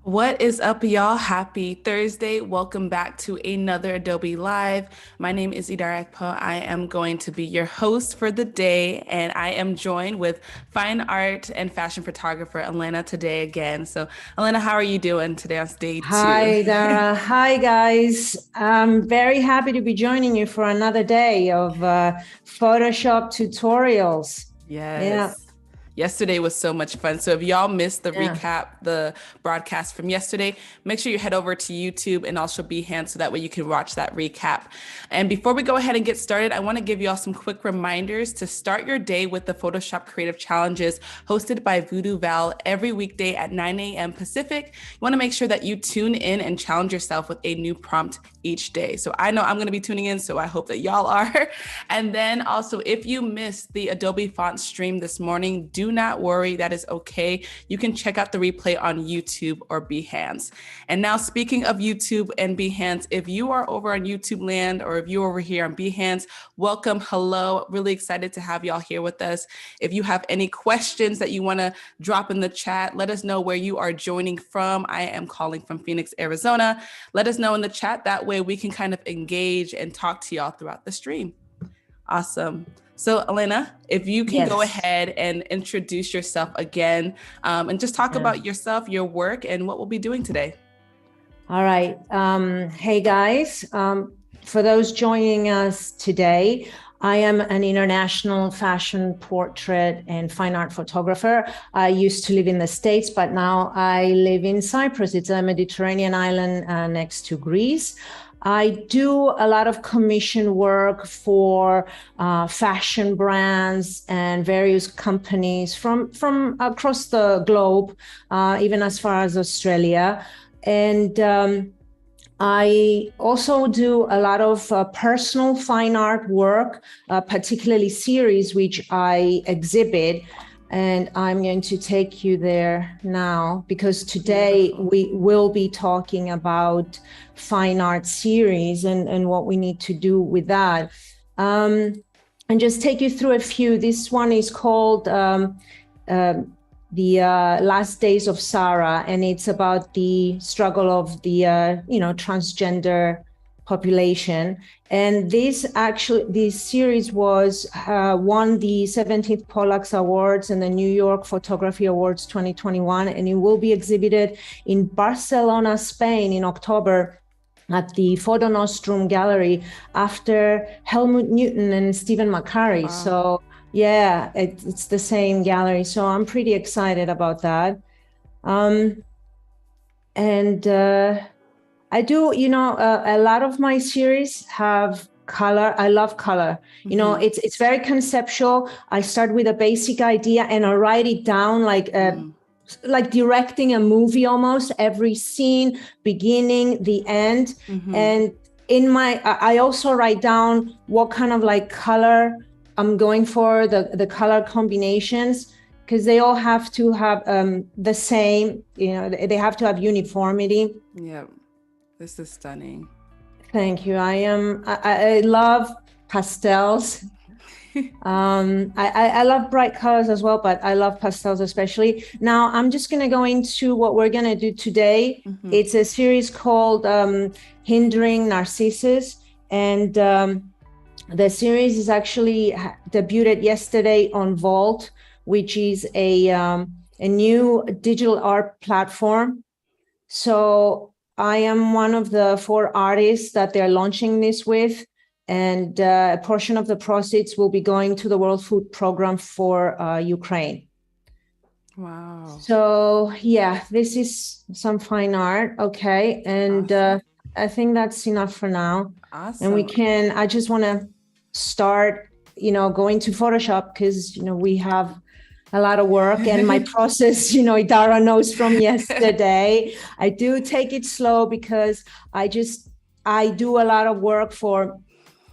What is up, y'all? Happy Thursday. Welcome back to another Adobe Live. My name is Idar Ekpo. I am going to be your host for the day, and I am joined with fine art and fashion photographer Elena today again. So, Elena, how are you doing today on day 2? Hi, Dara. Hi, guys. I'm very happy to be joining you for another day of Photoshop tutorials. Yes. Yeah. Yesterday was so much fun. So if y'all missed the recap, the broadcast from yesterday, make sure you head over to YouTube and also Behance so that way you can watch that recap. And before we go ahead and get started, I want to give y'all some quick reminders to start your day with the Photoshop Creative Challenges hosted by Voodoo Val every weekday at 9 a.m. Pacific. You want to make sure that you tune in and challenge yourself with a new prompt each day. So I know I'm going to be tuning in, so I hope that y'all are. And then also, if you missed the Adobe font stream this morning, do not worry, that is okay. You can check out the replay on YouTube or Behance. And now, speaking of YouTube and Behance, if you are over on YouTube land or if you're over here on Behance, welcome, hello. Really excited to have y'all here with us. If you have any questions that you want to drop in the chat, let us know where you are joining from. I am calling from Phoenix, Arizona. Let us know in the chat. That way we can kind of engage and talk to y'all throughout the stream. Awesome. So Elena, if you can go ahead and introduce yourself again and just talk about yourself, your work, and what we'll be doing today. All right. Hey, guys. For those joining us today, I am an international fashion portrait and fine art photographer. I used to live in the States, but now I live in Cyprus. It's a Mediterranean island next to Greece. I do a lot of commission work for fashion brands and various companies from across the globe, even as far as Australia. And I also do a lot of personal fine art work, particularly series, which I exhibit. And I'm going to take you there now because today we will be talking about fine art series and what we need to do with that. And just take you through a few. This one is called The Last Days of Sarah, and it's about the struggle of the transgender population. And this series was won the 17th Pollux Awards and the New York Photography Awards 2021, and it will be exhibited in Barcelona, Spain in October at the Foto Nostrum Gallery after Helmut Newton and Stephen McCurry. Wow. So yeah, it's the same gallery. So I'm pretty excited about that. I do, a lot of my series have color. I love color. Mm-hmm. It's very conceptual. I start with a basic idea and I write it down like directing a movie almost, every scene, beginning, the end. Mm-hmm. And I also write down what kind of like color I'm going for, the color combinations, because they all have to have the same, they have to have uniformity. Yeah. This is stunning. Thank you. I love pastels. I love bright colors as well, but I love pastels especially. Now I'm just going to go into what we're going to do today. Mm-hmm. It's a series called Hindering Narcissus. And the series is actually debuted yesterday on Vault, which is a new digital art platform. So I am one of the 4 artists that they're launching this with, and a portion of the proceeds will be going to the World Food Program for Ukraine. Wow. So yeah, this is some fine art. Okay. And I think that's enough for now. Awesome. And I just want to start go into Photoshop because, we have a lot of work and my process, Dara knows from yesterday. I do take it slow because I do a lot of work for,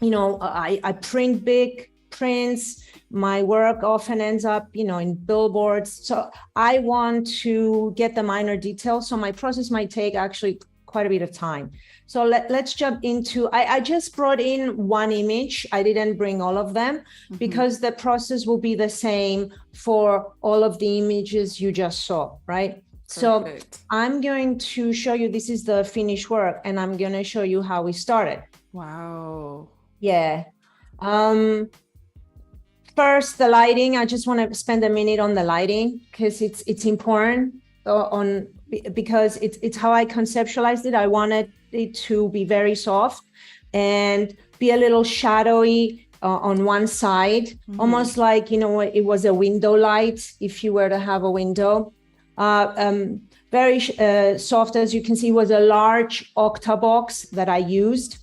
I print big prints. My work often ends up, in billboards. So I want to get the minor details. So my process might take actually quite a bit of time. So let's jump into, I just brought in one image. I didn't bring all of them because the process will be the same for all of the images you just saw, right? Perfect. So I'm going to show you, this is the finished work, and I'm going to show you how we started. Wow. Yeah. First, the lighting. I just want to spend a minute on the lighting because it's important because it's how I conceptualized it. I wanted it to be very soft and be a little shadowy on one side, almost like, it was a window light if you were to have a window. Very soft, as you can see, was a large octabox that I used.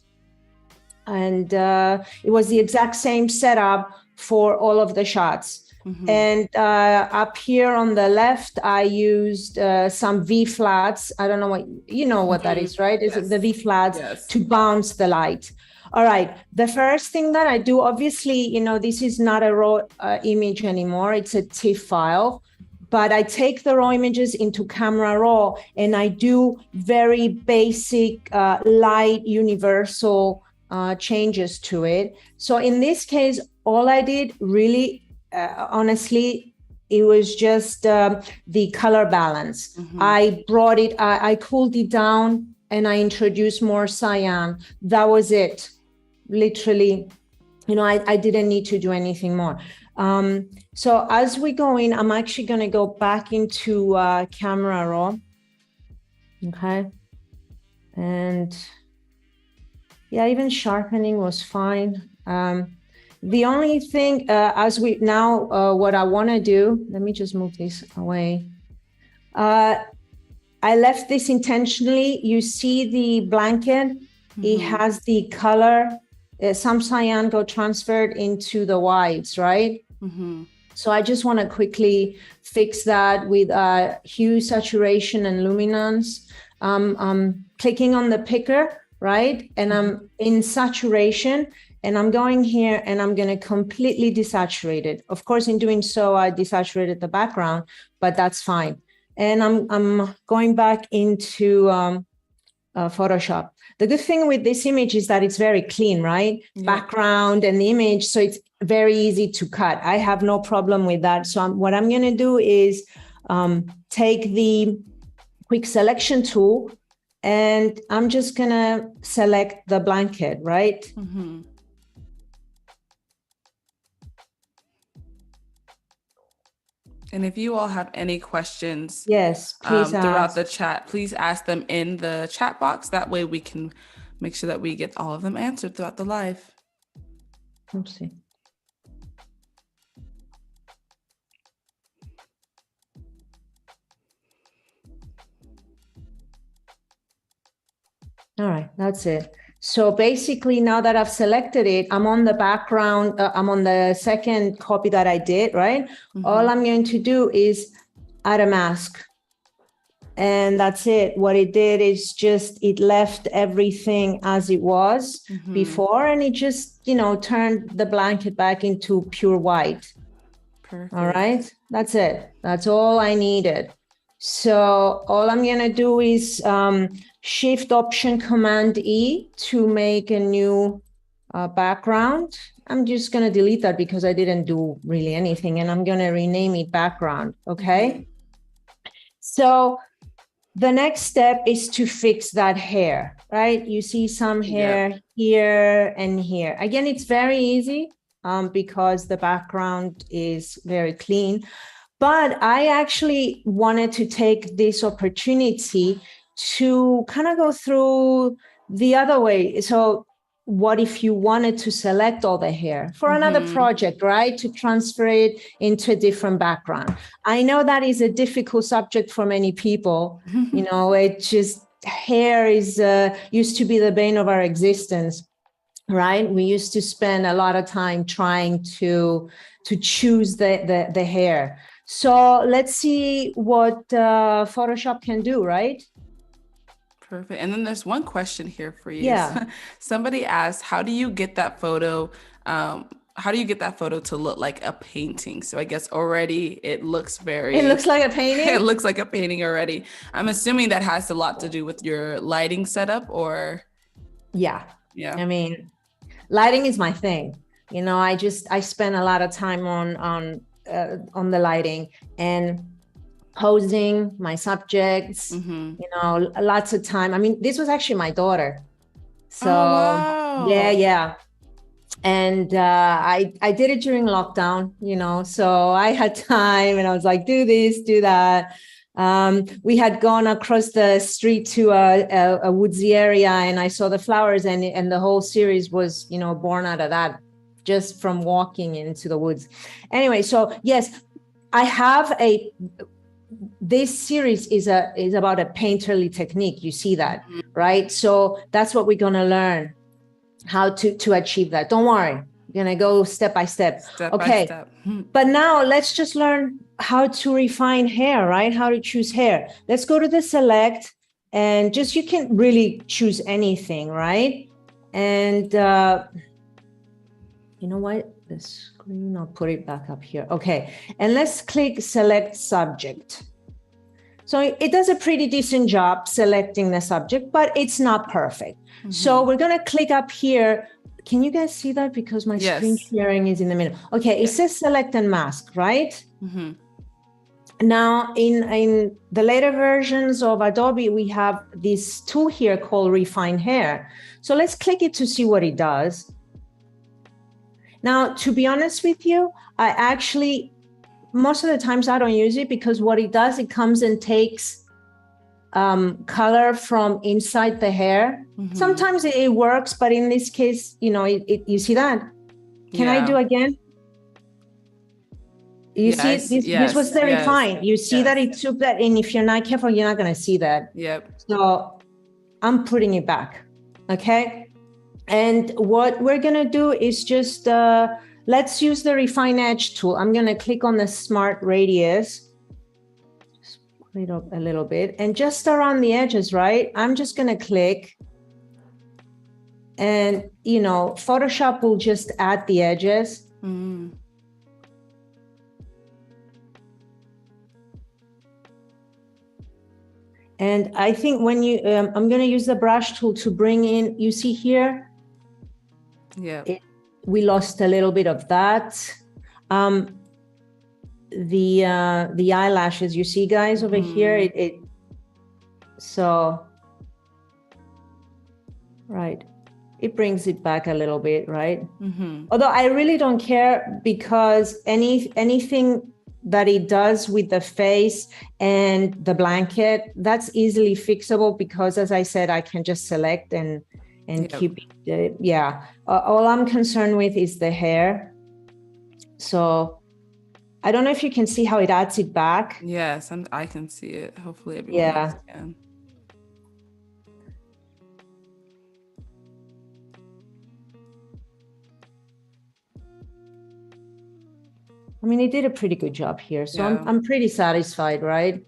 And it was the exact same setup for all of the shots. And up here on the left, I used some V flats. I don't know what that is, right? Yes. Is it the V flats to bounce the light? All right. The first thing that I do, obviously, this is not a raw image anymore. It's a TIFF file. But I take the raw images into Camera Raw and I do very basic, light, universal changes to it. So in this case, all I did really, honestly, it was just the color balance. I brought it, I cooled it down and I introduced more cyan. That was it. Literally, I didn't need to do anything more. So as we go in, I'm actually going to go back into Camera Raw. Okay. And yeah, even sharpening was fine. The only thing what I want to do, let me just move this away. I left this intentionally. You see the blanket, it has the color, some cyan got transferred into the whites, right? So I just want to quickly fix that with hue, saturation, and luminance. I'm clicking on the picker, right? And I'm in saturation. And I'm going here and I'm going to completely desaturate it. Of course, in doing so, I desaturated the background, but that's fine. And I'm going back into Photoshop. The good thing with this image is that it's very clean, right? Yeah. Background and the image, so it's very easy to cut. I have no problem with that. So what I'm going to do is take the quick selection tool and I'm just going to select the blanket, right? And if you all have any questions, yes, please throughout the chat, please ask them in the chat box. That way we can make sure that we get all of them answered throughout the live. Oopsie. All right, that's it. So basically, now that I've selected it, I'm on the background, I'm on the second copy that I did, right? All I'm going to do is add a mask. And that's it. What it did is just, it left everything as it was before, and it just, turned the blanket back into pure white. Perfect. All right, that's it. That's all I needed. So all I'm going to do is Shift Option Command E to make a new background. I'm just going to delete that because I didn't do really anything, and I'm going to rename it background. Okay. So the next step is to fix that hair, right? You see some hair here and here. Again, it's very easy because the background is very clean. But I actually wanted to take this opportunity to kind of go through the other way. So what if you wanted to select all the hair for another project, right? To transfer it into a different background. I know that is a difficult subject for many people. It just, hair is used to be the bane of our existence. right? We used to spend a lot of time trying to choose the hair. So let's see what Photoshop can do, right? Perfect. And then there's one question here for you. Yeah. Somebody asked, how do you get that photo? How do you get that photo to look like a painting? So I guess already it looks It looks like a painting. it looks like a painting already. I'm assuming that has a lot to do with your lighting setup, or yeah. Yeah. I mean, lighting is my thing. You know, I spend a lot of time on the lighting and posing my subjects, you know, lots of time. I mean, this was actually my daughter. So wow. yeah. And I did it during lockdown, you know, so I had time and I was like, do this, do that. We had gone across the street to a woodsy area and I saw the flowers and the whole series was, you know, born out of that, just from walking into the woods. Anyway, so yes, I have this series is about a painterly technique. You see that, right? So that's what we're going to learn, how to achieve that. Don't worry, we're going to go step by step. By step. But now let's just learn how to refine hair, right? How to choose hair. Let's go to the select and just, you can really choose anything, right? And you know what? The screen, I'll put it back up here. Okay. And let's click select subject. So it does a pretty decent job selecting the subject, but it's not perfect. So we're going to click up here. Can you guys see that? Because my screen sharing is in the middle. Okay. It says select and mask, right? Now in the later versions of Adobe, we have this tool here called refine hair. So let's click it to see what it does. Now, to be honest with you, I actually, most of the times I don't use it because what it does, it comes and takes color from inside the hair. Sometimes it works, but in this case, you know, you see that? Can I do again? You see, this was very fine. You see that it took that, and if you're not careful, you're not going to see that. Yep. So I'm putting it back. Okay. And what we're going to do is just, let's use the refine edge tool. I'm going to click on the smart radius, just put it up a little bit, and just around the edges, right? I'm just going to click, and, you know, Photoshop will just add the edges. And I think when you, I'm going to use the brush tool to bring in, you see here, we lost a little bit of that. The eyelashes, you see guys over here, so, right. It brings it back a little bit, right? Although I really don't care because anything that it does with the face and the blanket, that's easily fixable because, as I said, I can just select and keep it. All I'm concerned with is the hair. So I don't know if you can see how it adds it back. Yes, I can see it. Hopefully everyone else can. I mean, it did a pretty good job here. So I'm pretty satisfied, right?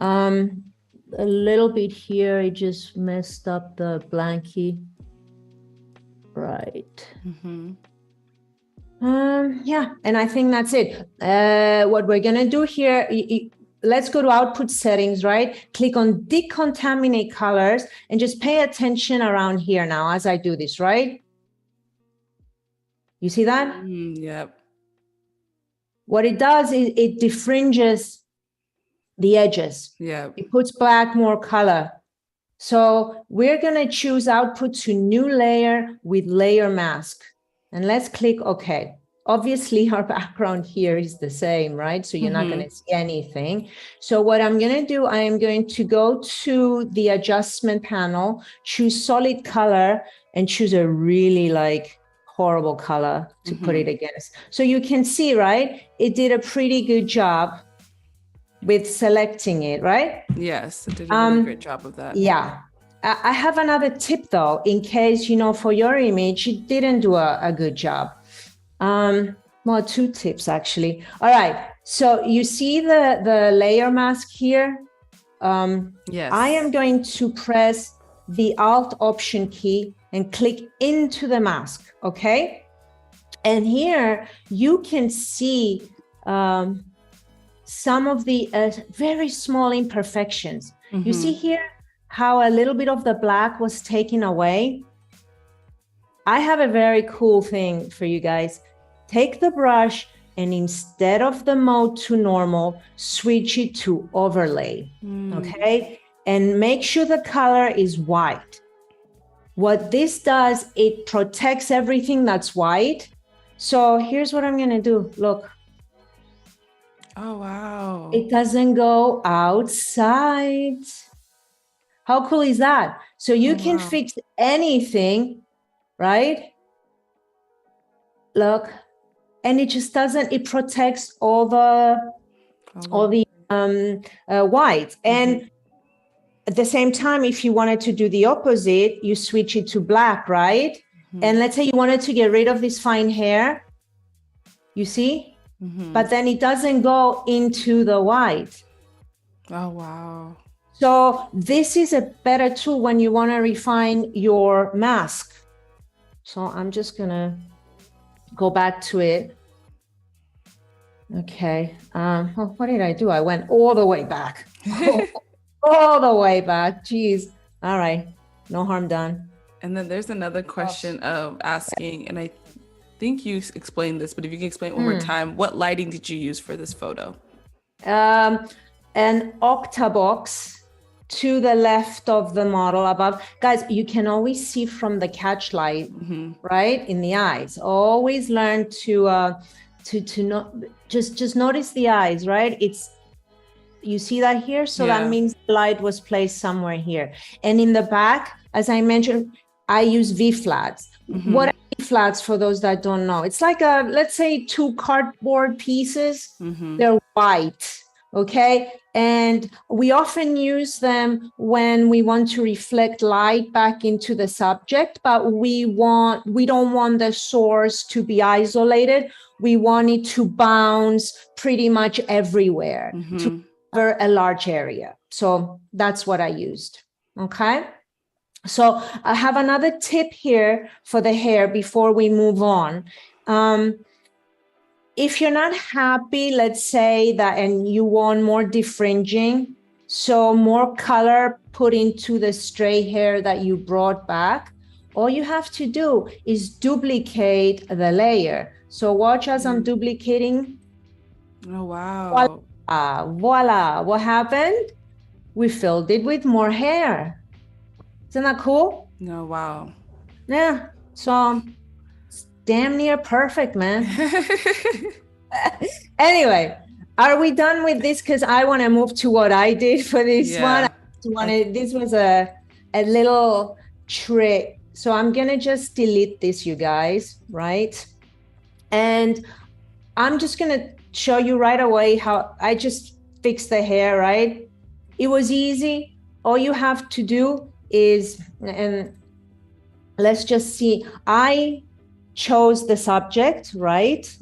A little bit here, it just messed up the blankie. Right. And I think that's it. What we're gonna do here, let's go to output settings, right? Click on decontaminate colors and just pay attention around here now as I do this, right? You see that? Yep. What it does is it defringes the edges. Yeah. It puts back more color. So we're going to choose output to new layer with layer mask. And let's click OK. Obviously, our background here is the same, right? So you're not going to see anything. So what I'm going to do, I am going to go to the adjustment panel, choose solid color, and choose a really horrible color to put it against. So you can see, right? It did a pretty good job with selecting it, right? Yes, it did a really great job of that. Yeah. I have another tip though, in case, for your image, you didn't do a good job. Well, two tips actually. All right. So you see the layer mask here? Yes. I am going to press the Alt Option key and click into the mask, okay? And here you can see some of the very small imperfections. Mm-hmm. You see here how a little bit of the black was taken away? I have a very cool thing for you guys. Take the brush and instead of the mode to normal, switch it to overlay, okay? And make sure the color is white. What this does, it protects everything that's white. So here's what I'm gonna do, look. Oh, wow. It doesn't go outside. How cool is that? So you can fix anything, right? Look, and it just doesn't, it protects all the white. And at the same time, if you wanted to do the opposite, you switch it to black, right? And let's say you wanted to get rid of this fine hair, you see? But then it doesn't go into the white. Oh, wow. So this is a better tool when you want to refine your mask. So I'm just gonna go back to it. Okay. Well, what did I do? I went all the way back. All the way back. Jeez. All right. No harm done. And then there's another question of asking, and I think you explained this, but if you can explain it one more time, what lighting did you use for this photo? An octabox to the left of the model above. Guys, you can always see from the catch light, right? In the eyes. Always learn to not just notice the eyes, right? You see that here? So that means the light was placed somewhere here. And in the back, as I mentioned, I use V-flats. What are V-flats for those that don't know? It's like let's say 2 cardboard pieces. They're white. Okay. And we often use them when we want to reflect light back into the subject, but we don't want the source to be isolated. We want it to bounce pretty much everywhere to cover a large area. So that's what I used. Okay. So I have another tip here for the hair before we move on. If you're not happy, let's say that, and you want more defringing, so more color put into the stray hair that you brought back, all you have to do is duplicate the layer. So watch as I'm duplicating. Oh, wow. Voila. What happened? We filled it with more hair. Isn't that cool? No, wow. Yeah. So damn near perfect, man. Anyway, are we done with this? Because I want to move to what I did for this one. This was a little trick. So I'm going to just delete this, you guys, right? And I'm just going to show you right away how I just fixed the hair, right? It was easy. All you have to do is, and let's just see, I chose the subject, right?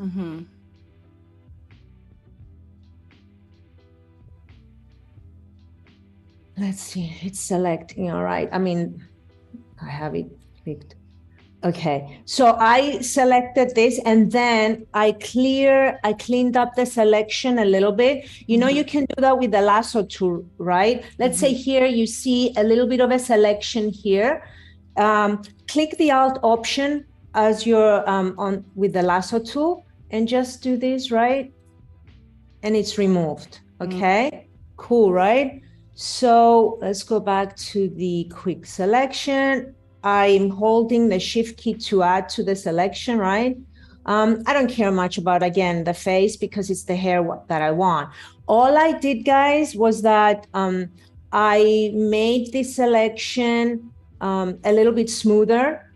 Let's see, it's selecting, all right. I mean, I have it clicked. Okay, so I selected this and then I cleaned up the selection a little bit. You know, you can do that with the lasso tool, right? Let's say here you see a little bit of a selection here. Click the Alt option as you're on with the lasso tool and just do this, right? And it's removed, okay? Cool, right? So let's go back to the quick selection. I'm holding the shift key to add to the selection, right? I don't care much about, again, the face because it's the hair that I want. All I did, guys, was that I made the selection a little bit smoother,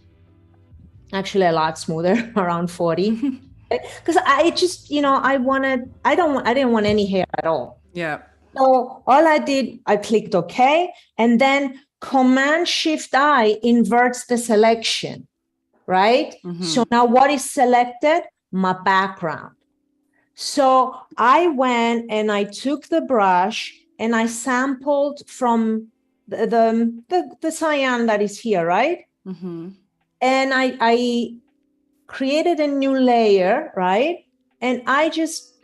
actually a lot smoother, around 40. Because I just, you know, I didn't want any hair at all. Yeah. So all I did, I clicked OK. And then Command-Shift-I inverts the selection, right? So now what is selected? My background. So I went and I took the brush and I sampled from the cyan that is here, right? And I created a new layer, right? And I just,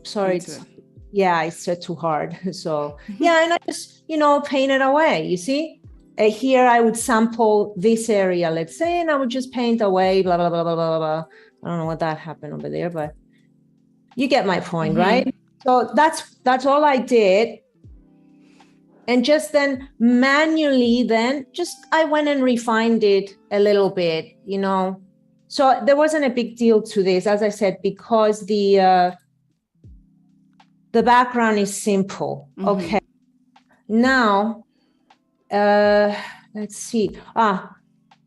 sorry, it's set too hard. So yeah, and I just, paint it away, you see? Here I would sample this area, let's say, and I would just paint away, blah, blah, blah, blah, blah, blah. I don't know what that happened over there, but you get my point, right? So that's all I did. And just then manually I went and refined it a little bit, So there wasn't a big deal to this, as I said, because the background is simple. Okay. Now, let's see.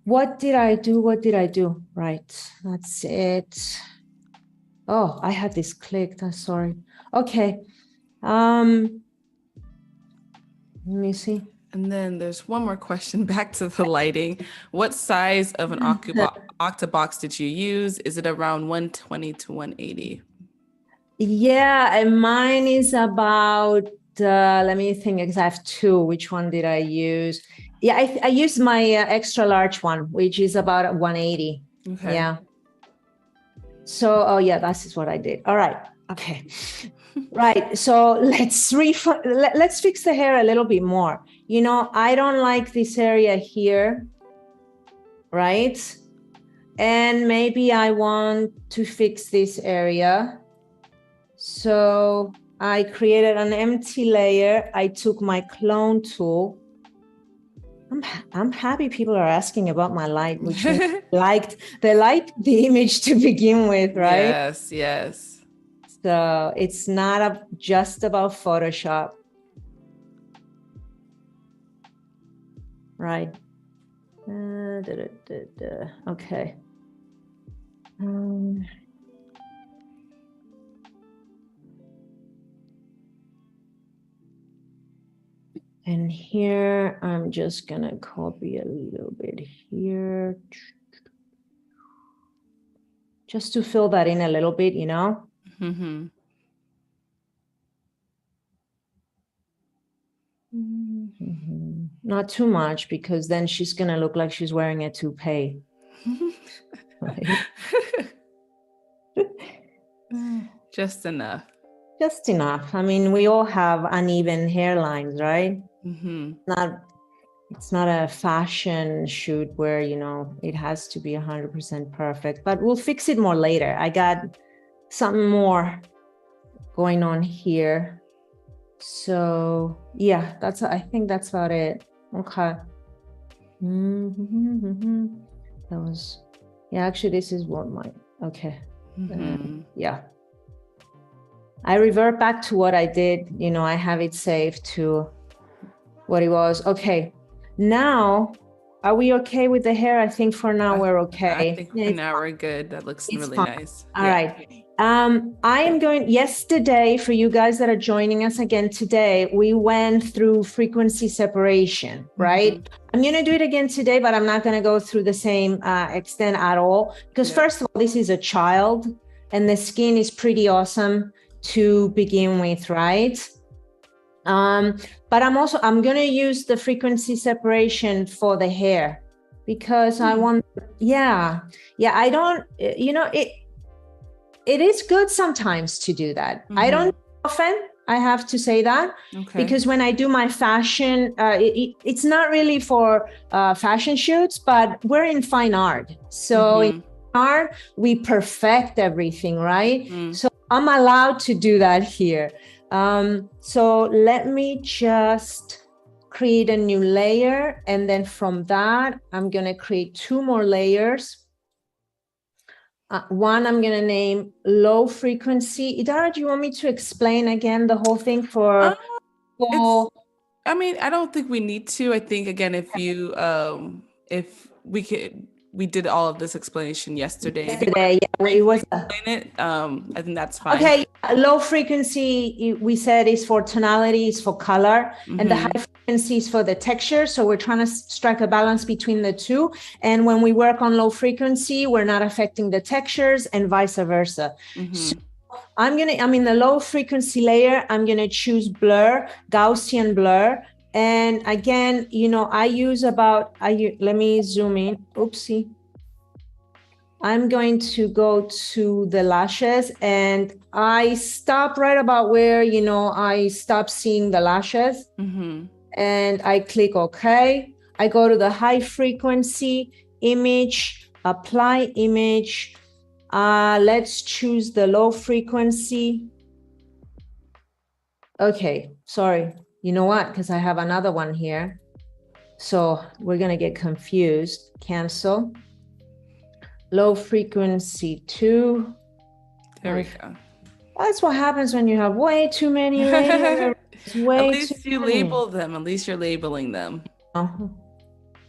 What did I do? Right. That's it. Oh, I had this clicked. I'm sorry. Okay. Let me see. And then there's one more question back to the lighting. What size of an octabox did you use? Is it around 120 to 180? Yeah, and mine is about, let me think, because I have two. Which one did I use? Yeah, I used my extra large one, which is about 180. Okay. Yeah. So, oh yeah, that's what I did. All right. Okay. Right. So let's fix the hair a little bit more. I don't like this area here. Right. And maybe I want to fix this area. So I created an empty layer. I took my clone tool. I'm happy people are asking about my light, which they liked the image to begin with, right? Yes. So it's not just about Photoshop, right? Okay. And here, I'm just gonna copy a little bit here. Just to fill that in a little bit, Not too much, because then she's gonna look like she's wearing a toupee. Right? Just enough. Just enough. I mean, we all have uneven hairlines, right? It's not a fashion shoot where, it has to be 100% perfect, but we'll fix it more later. I got something more going on here. So yeah, I think that's about it. Okay. That was, yeah, actually this is what okay. Yeah. I revert back to what I did. I have it saved to what it was. Okay. Now, are we okay with the hair? I think for now we're okay. I think for now we're good. That looks really nice. All right. I am going, yesterday, for you guys that are joining us again today, we went through frequency separation, right? I'm going to do it again today, but I'm not going to go through the same extent at all. Because first of all, this is a child and the skin is pretty awesome to begin with, right? But I'm going to use the frequency separation for the hair because I want, I don't, it is good sometimes to do that. I don't often, I have to say that, because when I do my fashion, it's not really for fashion shoots, but we're in fine art. So in art, we perfect everything, right? So I'm allowed to do that here. So let me just create a new layer. And then from that, I'm going to create two more layers. One I'm going to name low frequency. Idara, do you want me to explain again the whole thing for? I mean, I don't think we need to. I think, again, if we could we did all of this explanation yesterday. Today, yeah, it was. Explain it. I think that's fine. Okay, low frequency, we said is for tonality, is for color, and the high frequency is for the texture. So we're trying to strike a balance between the two. And when we work on low frequency, we're not affecting the textures and vice versa. So I'm in the low frequency layer, I'm gonna choose blur, Gaussian blur. And again, I use let me zoom in, oopsie. I'm going to go to the lashes and I stop right about where, I stop seeing the lashes and I click OK. I go to the high frequency image, apply image. Let's choose the low frequency. Okay, sorry. You know what? Because I have another one here. So we're going to get confused. Cancel. Low frequency 2. There we go. That's what happens when you have way too many layers. At least you label them. At least you're labeling them. All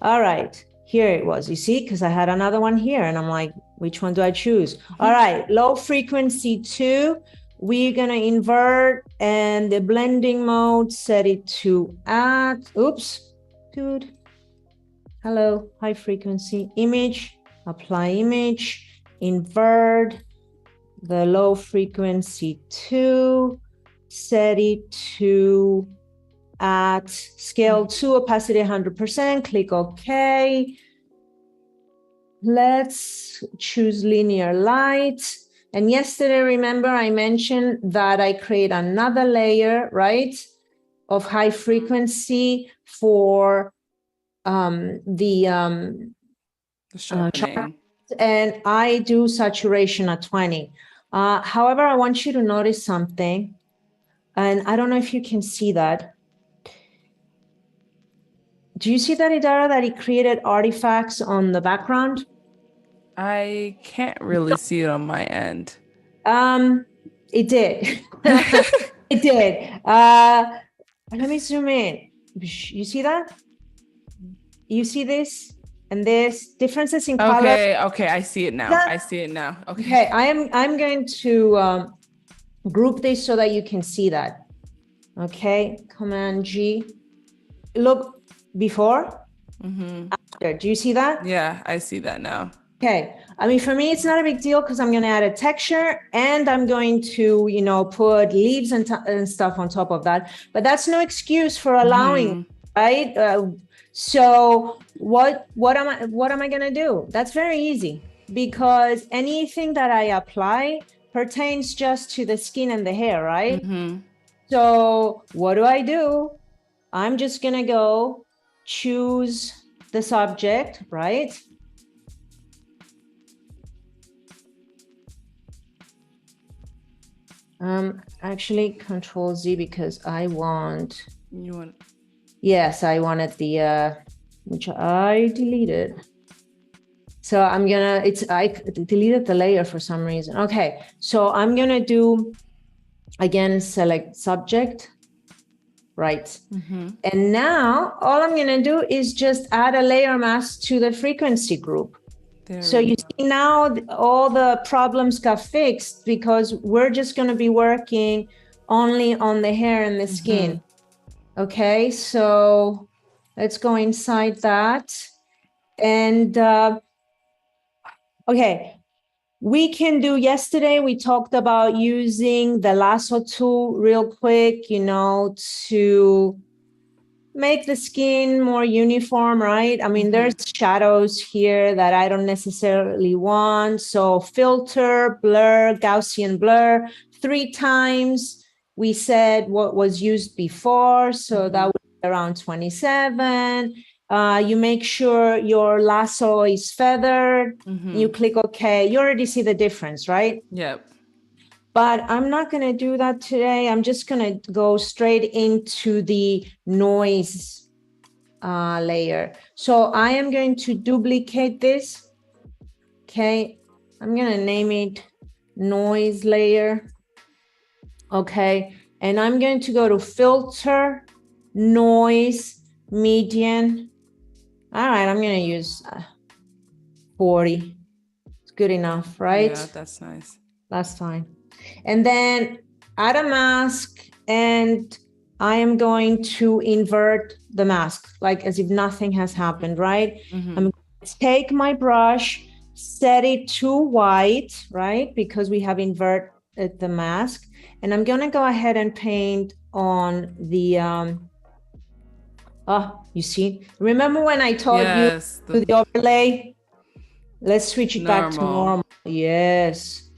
right. Here it was. You see, because I had another one here and I'm like, which one do I choose? All right. Low frequency 2. We're going to invert and the blending mode, set it to add. Oops, dude. Hello, high frequency image, apply image, invert the low frequency 2, set it to add scale 2, opacity 100%, click OK. Let's choose linear light. And yesterday, remember, I mentioned that I create another layer, right, of high frequency for the sharpening. And I do saturation at 20. However, I want you to notice something, and I don't know if you can see that. Do you see that, Idara, that it created artifacts on the background? I can't really see it on my end. It did. It did. Let me zoom in. You see that? You see this and this differences in color? Okay, I see it now. I see it now. Okay, I'm going to group this so that you can see that. Okay, Command G. Look before, after. Do you see that? Yeah, I see that now. Okay, I mean, for me, it's not a big deal because I'm going to add a texture and I'm going to, put leaves and stuff on top of that. But that's no excuse for allowing, right? So what am I going to do? That's very easy because anything that I apply pertains just to the skin and the hair, right? So what do? I'm just going to go choose the subject, right? Actually Control Z because I want. Yes, I wanted the which I deleted. So I'm gonna. I deleted the layer for some reason. Okay, so I'm gonna do again. Select subject. Right. And now all I'm gonna do is just add a layer mask to the frequency group. So you see now all the problems got fixed because we're just going to be working only on the hair and the skin. Okay, so let's go inside that. And okay, we can do, yesterday we talked about using the lasso tool real quick, to make the skin more uniform, right? I mean, there's shadows here that I don't necessarily want. So filter, blur, Gaussian blur, 3 times. We said what was used before. So that would be around 27. You make sure your lasso is feathered. You click OK. You already see the difference, right? Yep. But I'm not going to do that today. I'm just going to go straight into the noise layer. So I am going to duplicate this. Okay. I'm going to name it noise layer. Okay. And I'm going to go to filter, noise, median. All right. I'm going to use 40. It's good enough, right? Yeah, that's nice. That's fine. And then add a mask, and I am going to invert the mask, like as if nothing has happened, right? Mm-hmm. I'm going to take my brush, set it to white, right? Because we have inverted the mask. And I'm going to go ahead and paint on the, you see, remember when I told you to the overlay? Let's switch it back to normal. Yes.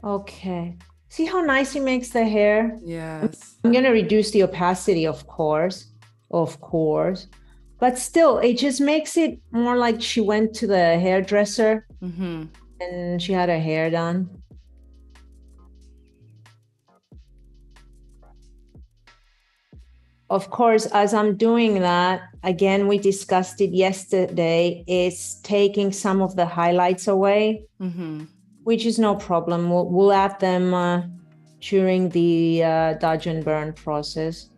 Okay. See how nice it makes the hair? Yes. I'm going to reduce the opacity, of course. But still, it just makes it more like she went to the hairdresser and she had her hair done. Of course, as I'm doing that, again, we discussed it yesterday, is taking some of the highlights away, which is no problem. We'll add them during the dodge and burn process.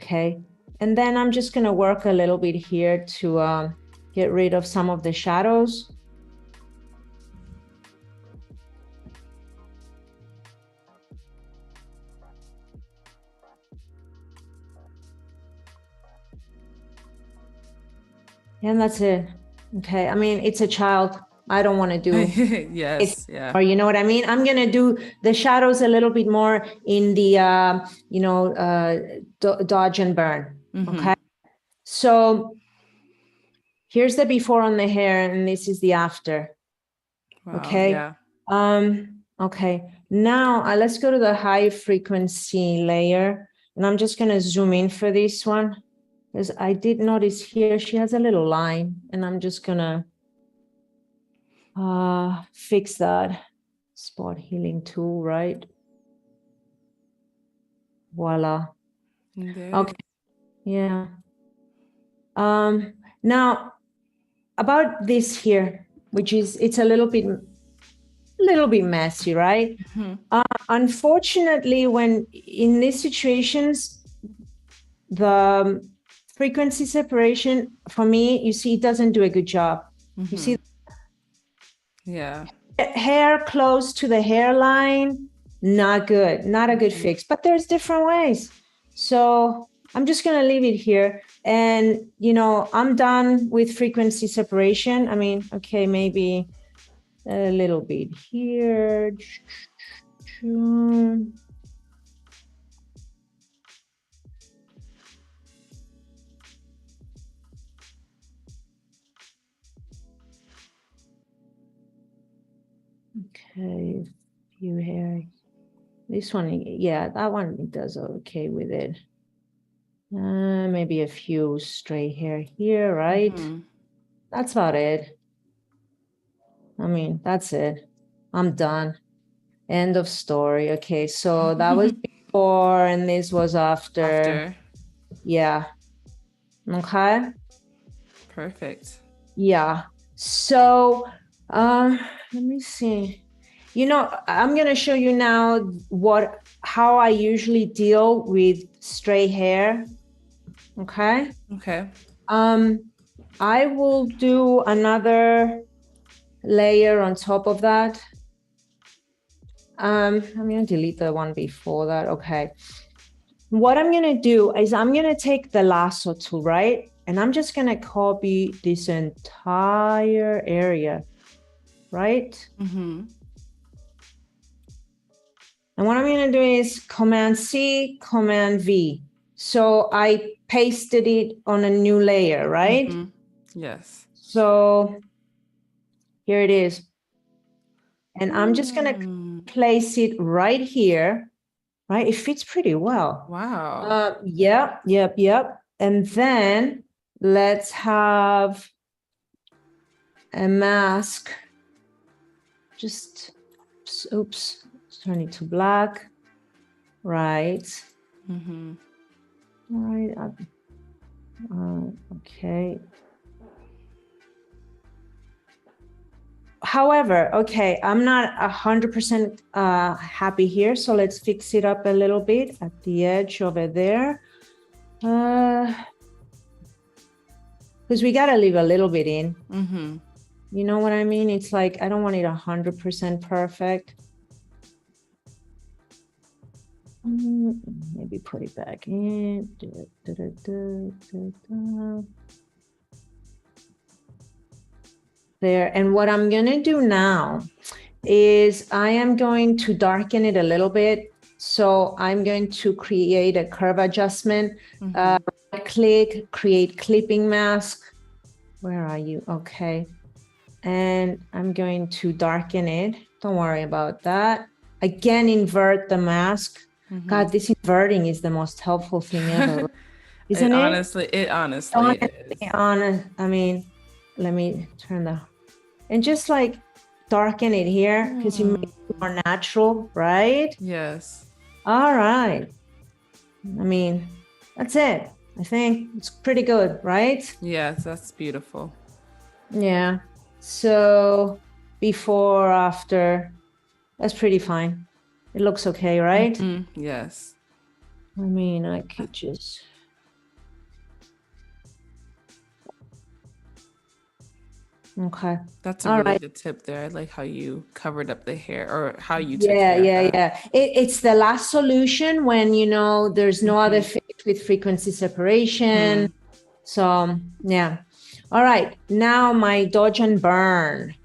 Okay, and then I'm just going to work a little bit here to get rid of some of the shadows. And that's it. Okay, I mean, it's a child. I don't want to do yeah. Or you know what I mean? I'm going to do the shadows a little bit more in the, dodge and burn. Okay. So here's the before on the hair, and this is the after. Wow, okay. Yeah. Okay. Now let's go to the high frequency layer, and I'm just going to zoom in for this one, because I did notice here she has a little line, and I'm just going to fix that. Spot healing tool, right? Voila. Okay. Yeah. Now about this here, which is, it's a little bit messy, right? Unfortunately, when in these situations, the frequency separation, for me, you see, it doesn't do a good job. You see, yeah, hair close to the hairline, not good, not a good fix, but there's different ways. So I'm just going to leave it here. And, I'm done with frequency separation. I mean, okay, maybe a little bit here. Okay, few hair. This one, yeah, that one does okay with it. Maybe a few stray hair here, right? That's about it. I mean, that's it. I'm done. End of story. Okay, so that was before, and this was after. Yeah. Okay. Perfect. Yeah. So, let me see. I'm going to show you now how I usually deal with stray hair. Okay. Okay. I will do another layer on top of that. I'm going to delete the one before that. Okay. What I'm going to do is I'm going to take the lasso tool, right? And I'm just going to copy this entire area, right? And what I'm going to do is Command C, Command V. So I pasted it on a new layer, right? Yes. So here it is. And I'm just going to place it right here, right? It fits pretty well. Wow. Yep. And then let's have a mask. Just, oops, turn it to black. Right. All right. Okay. However, okay, I'm not 100% happy here. So let's fix it up a little bit at the edge over there. because we got to leave a little bit in. Mm-hmm. You know what I mean? It's like, I don't want it 100% perfect. Maybe put it back in. There. And what I'm going to do now is I am going to darken it a little bit. So I'm going to create a curve adjustment. Click, create clipping mask. Where are you? Okay. And I'm going to darken it. Don't worry about that. Again, invert the mask. God, this inverting is the most helpful thing ever. Isn't it? Honestly is. I mean, let me turn the, and just like darken it here because it makes it more natural, right? Yes. All right. I mean, that's it. I think it's pretty good, right? Yes, that's beautiful. Yeah. So before, after, that's pretty fine. It looks okay, right? Yes. I mean, I could just. Okay. That's a really good tip there. I like how you covered up the hair, or how you took Yeah, care of that. It's the last solution when, you know, there's no other fix with frequency separation. So yeah. All right. Now my dodge and burn.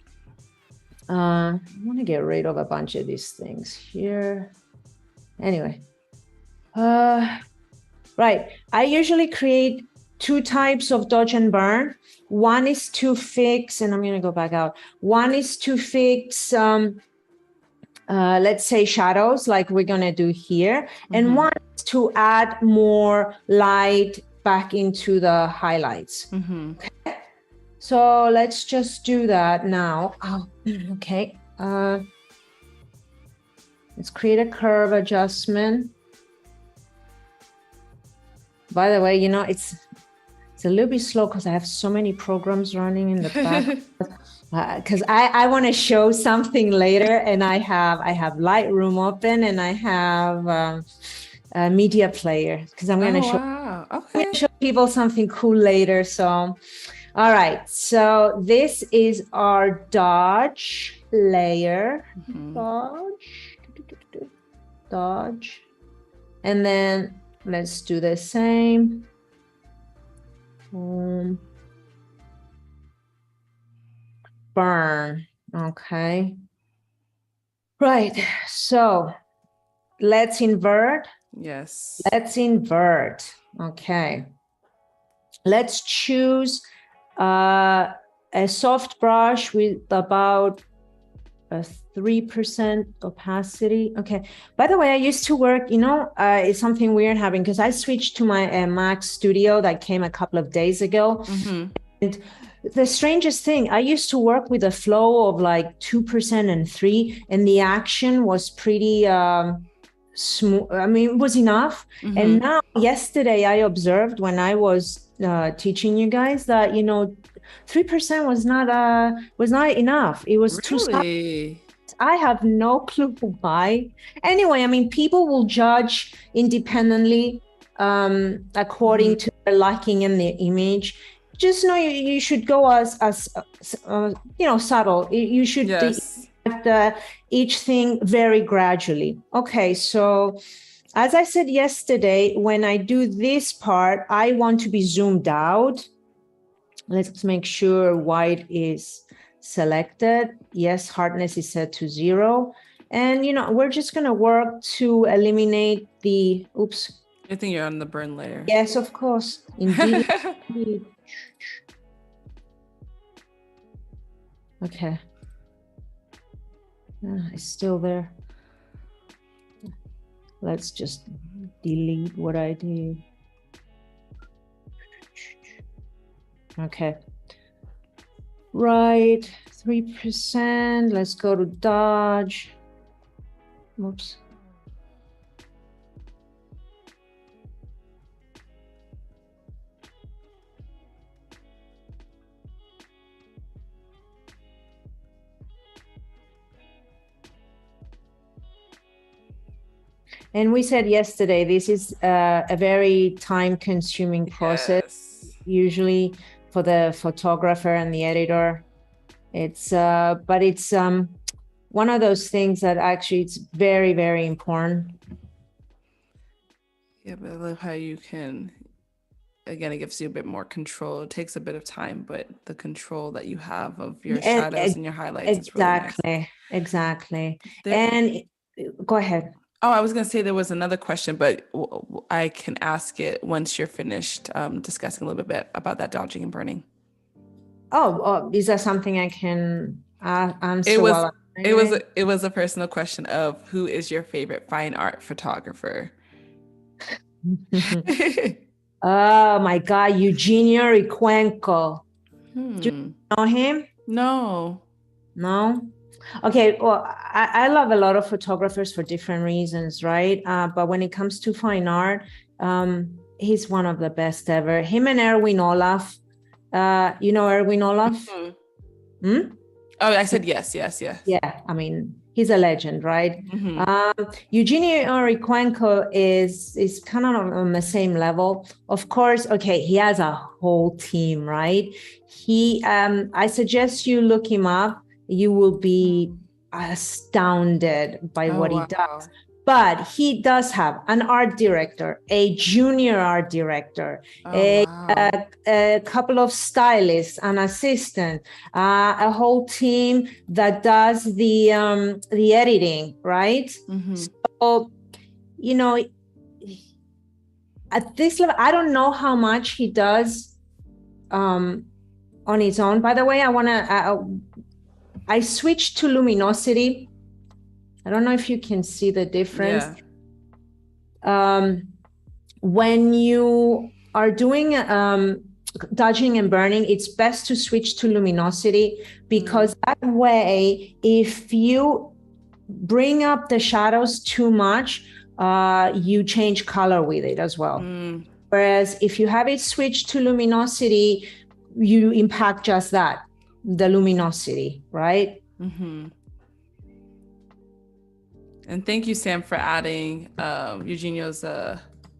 I want to get rid of a bunch of these things here. Anyway. Right. I usually create two types of dodge and burn. One is to fix, and I'm going to go back out. One is to fix, let's say, shadows, like we're going to do here. And one is to add more light back into the highlights. Okay. So let's just do that now. Oh, okay. Let's create a curve adjustment. By the way, you know, it's a little bit slow because I have so many programs running in the back. Because I want to show something later, and I have Lightroom open, and I have a media player because I'm going to show people something cool later. So, all right. So this is our dodge layer. Dodge, and then let's do the same. Burn. Okay. Right. So let's invert. Yes. Let's invert. Okay. Let's choose a soft brush with about a 3% opacity. Okay. By the way, I used to work, you know, it's something weird happening because I switched to my Mac Studio that came a couple of days ago. And the strangest thing, I used to work with a flow of like 2% and 3%, and the action was pretty smooth. I mean, it was enough. And now, yesterday, I observed when I was teaching you guys that, you know, 3% was not enough. It was too soft. I have no clue why. Anyway, I mean, people will judge independently according to their liking in the image. Just know you should go as you know, subtle. You should each thing very gradually. Okay, so as I said yesterday, when I do this part, I want to be zoomed out. Let's make sure white is selected. Yes, hardness is set to 0. And, you know, we're just going to work to eliminate the, oops. I think you're on the burn layer. Yes, of course. Indeed. Okay. It's still there. Let's just delete what I did. Okay. Right, 3%. Let's go to dodge. Oops. And we said yesterday, this is a very time-consuming process. Usually for the photographer and the editor. It's but it's one of those things that actually it's very, very important. Yeah, but I love how you can, again, it gives you a bit more control. It takes a bit of time, but the control that you have of your shadows and your highlights is really nice. Exactly. And go ahead. Oh, I was going to say there was another question, but I can ask it once you're finished discussing a little bit about that dodging and burning. Oh, is that something I can answer? It was a personal question of who is your favorite fine art photographer? Oh my God, Eugenio Ricuenco. Do you know him? No. Okay, well, I love a lot of photographers for different reasons, right? But when it comes to fine art, he's one of the best ever. Him and Erwin Olaf. You know Erwin Olaf? Oh, I said yes. Yeah, I mean, he's a legend, right? Eugenio Ricuenco is kind of on the same level. Of course, okay, he has a whole team, right? I suggest you look him up. You will be astounded by what he does. But he does have an art director, a junior art director, a couple of stylists, an assistant, a whole team that does the editing, right? So, you know, at this level, I don't know how much he does on his own. By the way, I switched to luminosity. I don't know if you can see the difference. Yeah. When you are doing dodging and burning, it's best to switch to luminosity because that way, if you bring up the shadows too much, you change color with it as well. Whereas if you have it switched to luminosity, you impact just that, the luminosity, right? And thank you, Sam, for adding Eugenio's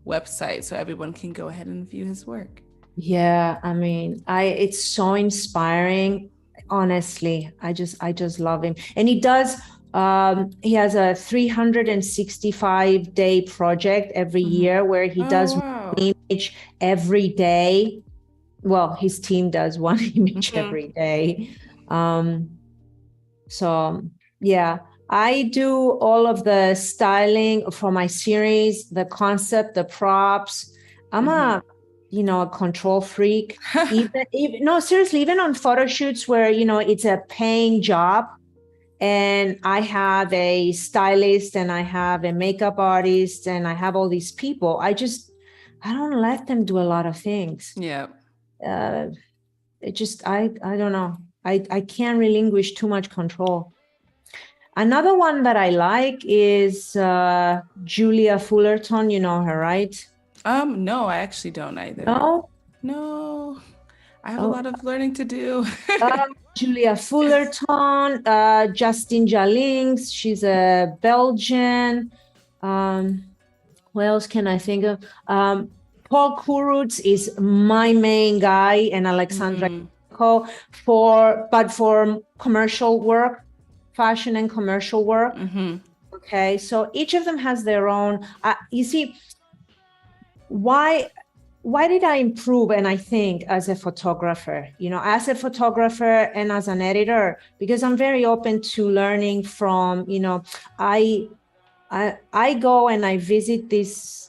website so everyone can go ahead and view his work. Yeah, I mean, it's so inspiring. Honestly, I just love him. And he does, he has a 365-day project every year where he does one image every day. Well, his team does one image every day. So yeah, I do all of the styling for my series, the concept, the props. I'm a control freak. No, seriously, even on photo shoots where, it's a paying job and I have a stylist and I have a makeup artist and I have all these people, I don't let them do a lot of things. Yeah. I don't know. I can't relinquish too much control. Another one that I like is Julia Fullerton. You know her, right? No, I actually don't either. No, I have a lot of learning to do. Julia Fullerton, Justine Jalings, she's a Belgian. What else can I think of? Paul Kurutz is my main guy, and Alexandra for commercial work, fashion and commercial work. Okay, so each of them has their own. You see, why did I improve? And I think as a photographer, as a photographer and as an editor, because I'm very open to learning from, I go and I visit these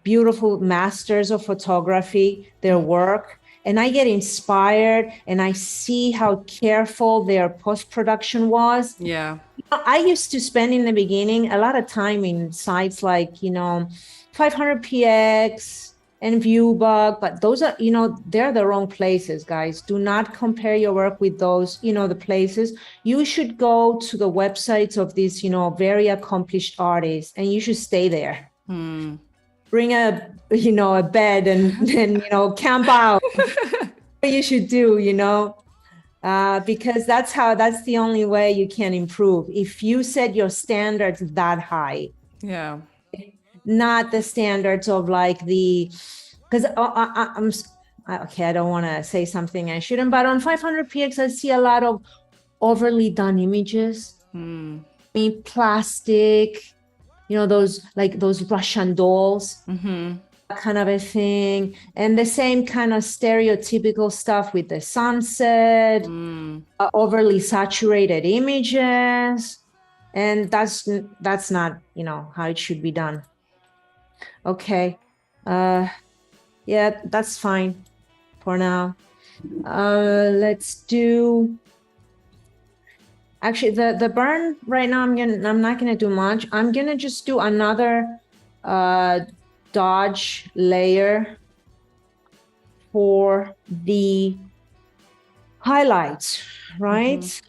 beautiful masters of photography, their work, and I get inspired and I see how careful their post-production was. Yeah. I used to spend in the beginning a lot of time in sites like, 500px and Viewbug, but those are, they're the wrong places, guys. Do not compare your work with those, the places. You should go to the websites of these, very accomplished artists, and you should stay there. Bring a bed and camp out. What you should do, because that's the only way you can improve. If you set your standards that high. Yeah. Not the standards of like because okay, I don't want to say something I shouldn't, but on 500px, I see a lot of overly done images. I mean, plastic, those Russian dolls, that kind of a thing. And the same kind of stereotypical stuff with the sunset, overly saturated images. And that's not, how it should be done. Okay. Yeah, that's fine for now. Let's do, actually the burn right now, I'm not gonna do much. I'm gonna just do another dodge layer for the highlights, right?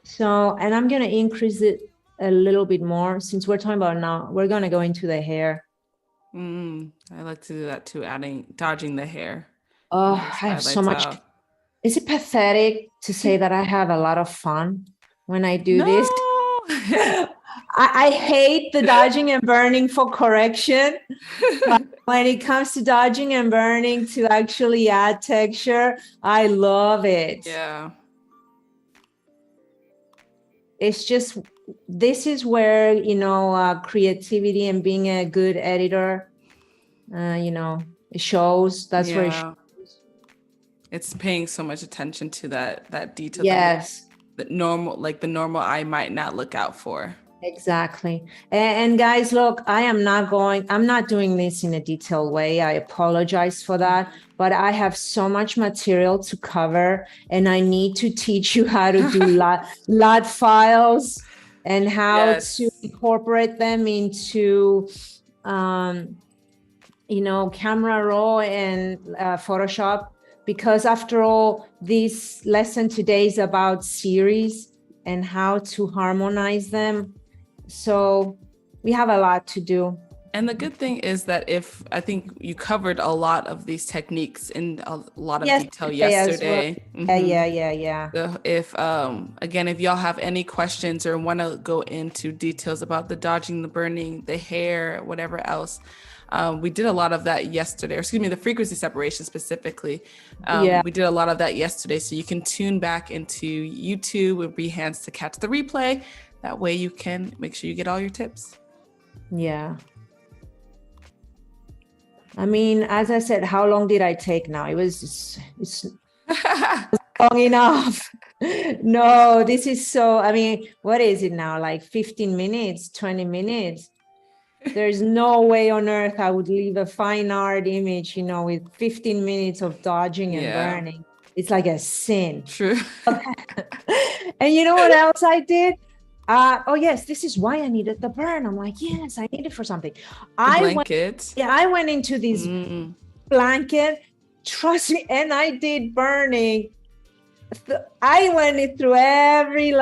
So, and I'm gonna increase it a little bit more since we're talking about now, we're gonna go into the hair. I like to do that too, dodging the hair. Oh, I have so much. Is it pathetic to say that I have a lot of fun when I do this? I hate the dodging and burning for correction. But when it comes to dodging and burning to actually add texture, I love it. Yeah. It's just, this is where, creativity and being a good editor, it shows. That's where it shows. It's paying so much attention to that detail. Yes. The normal eye might not look out for. Exactly. And guys, look, I'm not doing this in a detailed way. I apologize for that, but I have so much material to cover and I need to teach you how to do LUT files and how to incorporate them into, Camera Raw and Photoshop, because after all, this lesson today is about series and how to harmonize them. So we have a lot to do. And the good thing is that I think you covered a lot of these techniques in a lot of detail yesterday. Well. Yeah. So if y'all have any questions or want to go into details about the dodging, the burning, the hair, whatever else, we did a lot of that yesterday, or excuse me, the frequency separation specifically. We did a lot of that yesterday. So you can tune back into YouTube with Behance to catch the replay. That way you can make sure you get all your tips. Yeah. I mean, as I said, how long did I take now? It's long enough. No, this is what is it now? Like 15 minutes, 20 minutes? There's no way on earth I would leave a fine art image, with 15 minutes of dodging and burning. It's like a sin. True. And you know what else I did? Yes, this is why I needed the burn. I'm like, yes, I need it for something. I went into this blanket, trust me, and I did burning. I went through every,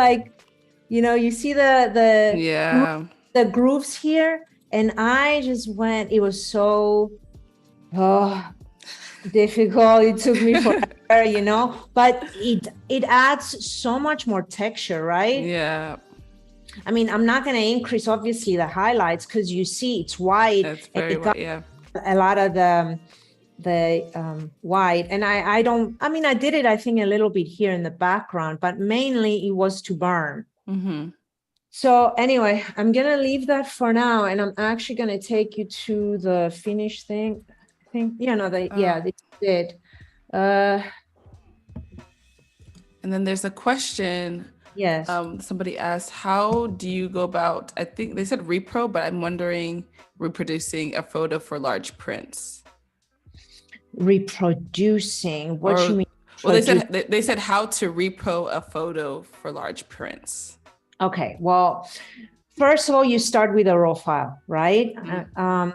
you see the grooves here, and I just went, it was so difficult. It took me forever, but it adds so much more texture, right? Yeah. I mean, I'm not going to increase, obviously, the highlights because you see it's white. That's very white, yeah. A lot of the white. And I did it, I think, a little bit here in the background, but mainly it was to burn. Mm-hmm. So anyway, I'm going to leave that for now. And I'm actually going to take you to the finish thing. I think, they did. And then there's a question. Yes. Somebody asked, how do you go about, I think they said repro, but I'm wondering, reproducing a photo for large prints? Reproducing? What do you mean? Well, they said how to repro a photo for large prints. Okay. Well, first of all, you start with a raw file, right? Mm-hmm.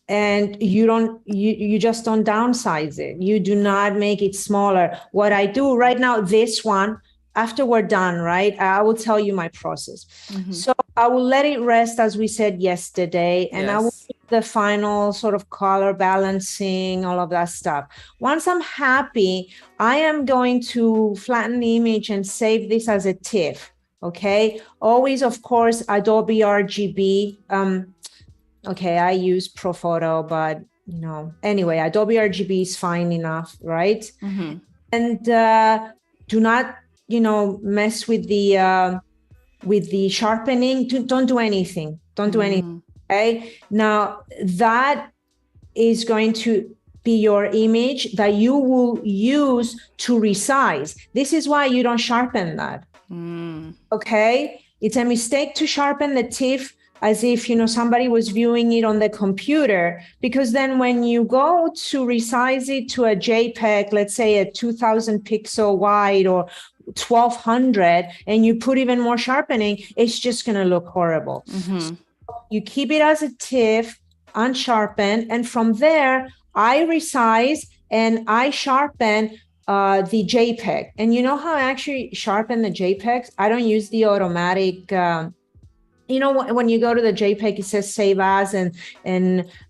And you just don't downsize it. You do not make it smaller. What I do right now, this one, after we're done, right, I will tell you my process. Mm-hmm. So I will let it rest, as we said yesterday, and I will do the final sort of color balancing, all of that stuff. Once I'm happy, I am going to flatten the image and save this as a TIFF, okay? Always, of course, Adobe RGB. Okay, I use Profoto, but Anyway, Adobe RGB is fine enough, right? Mm-hmm. And do not, mess with the sharpening. Don't do anything. Don't do anything. Okay. Now that is going to be your image that you will use to resize. This is why you don't sharpen that. Okay. It's a mistake to sharpen the TIFF as if, somebody was viewing it on the computer, because then when you go to resize it to a JPEG, let's say a 2000 pixel wide or 1200, and you put even more sharpening, it's just going to look horrible. So you keep it as a TIFF, unsharpened, and from there, I resize and I sharpen the JPEG. And you know how I actually sharpen the JPEGs? I don't use the automatic. When you go to the JPEG, it says save as and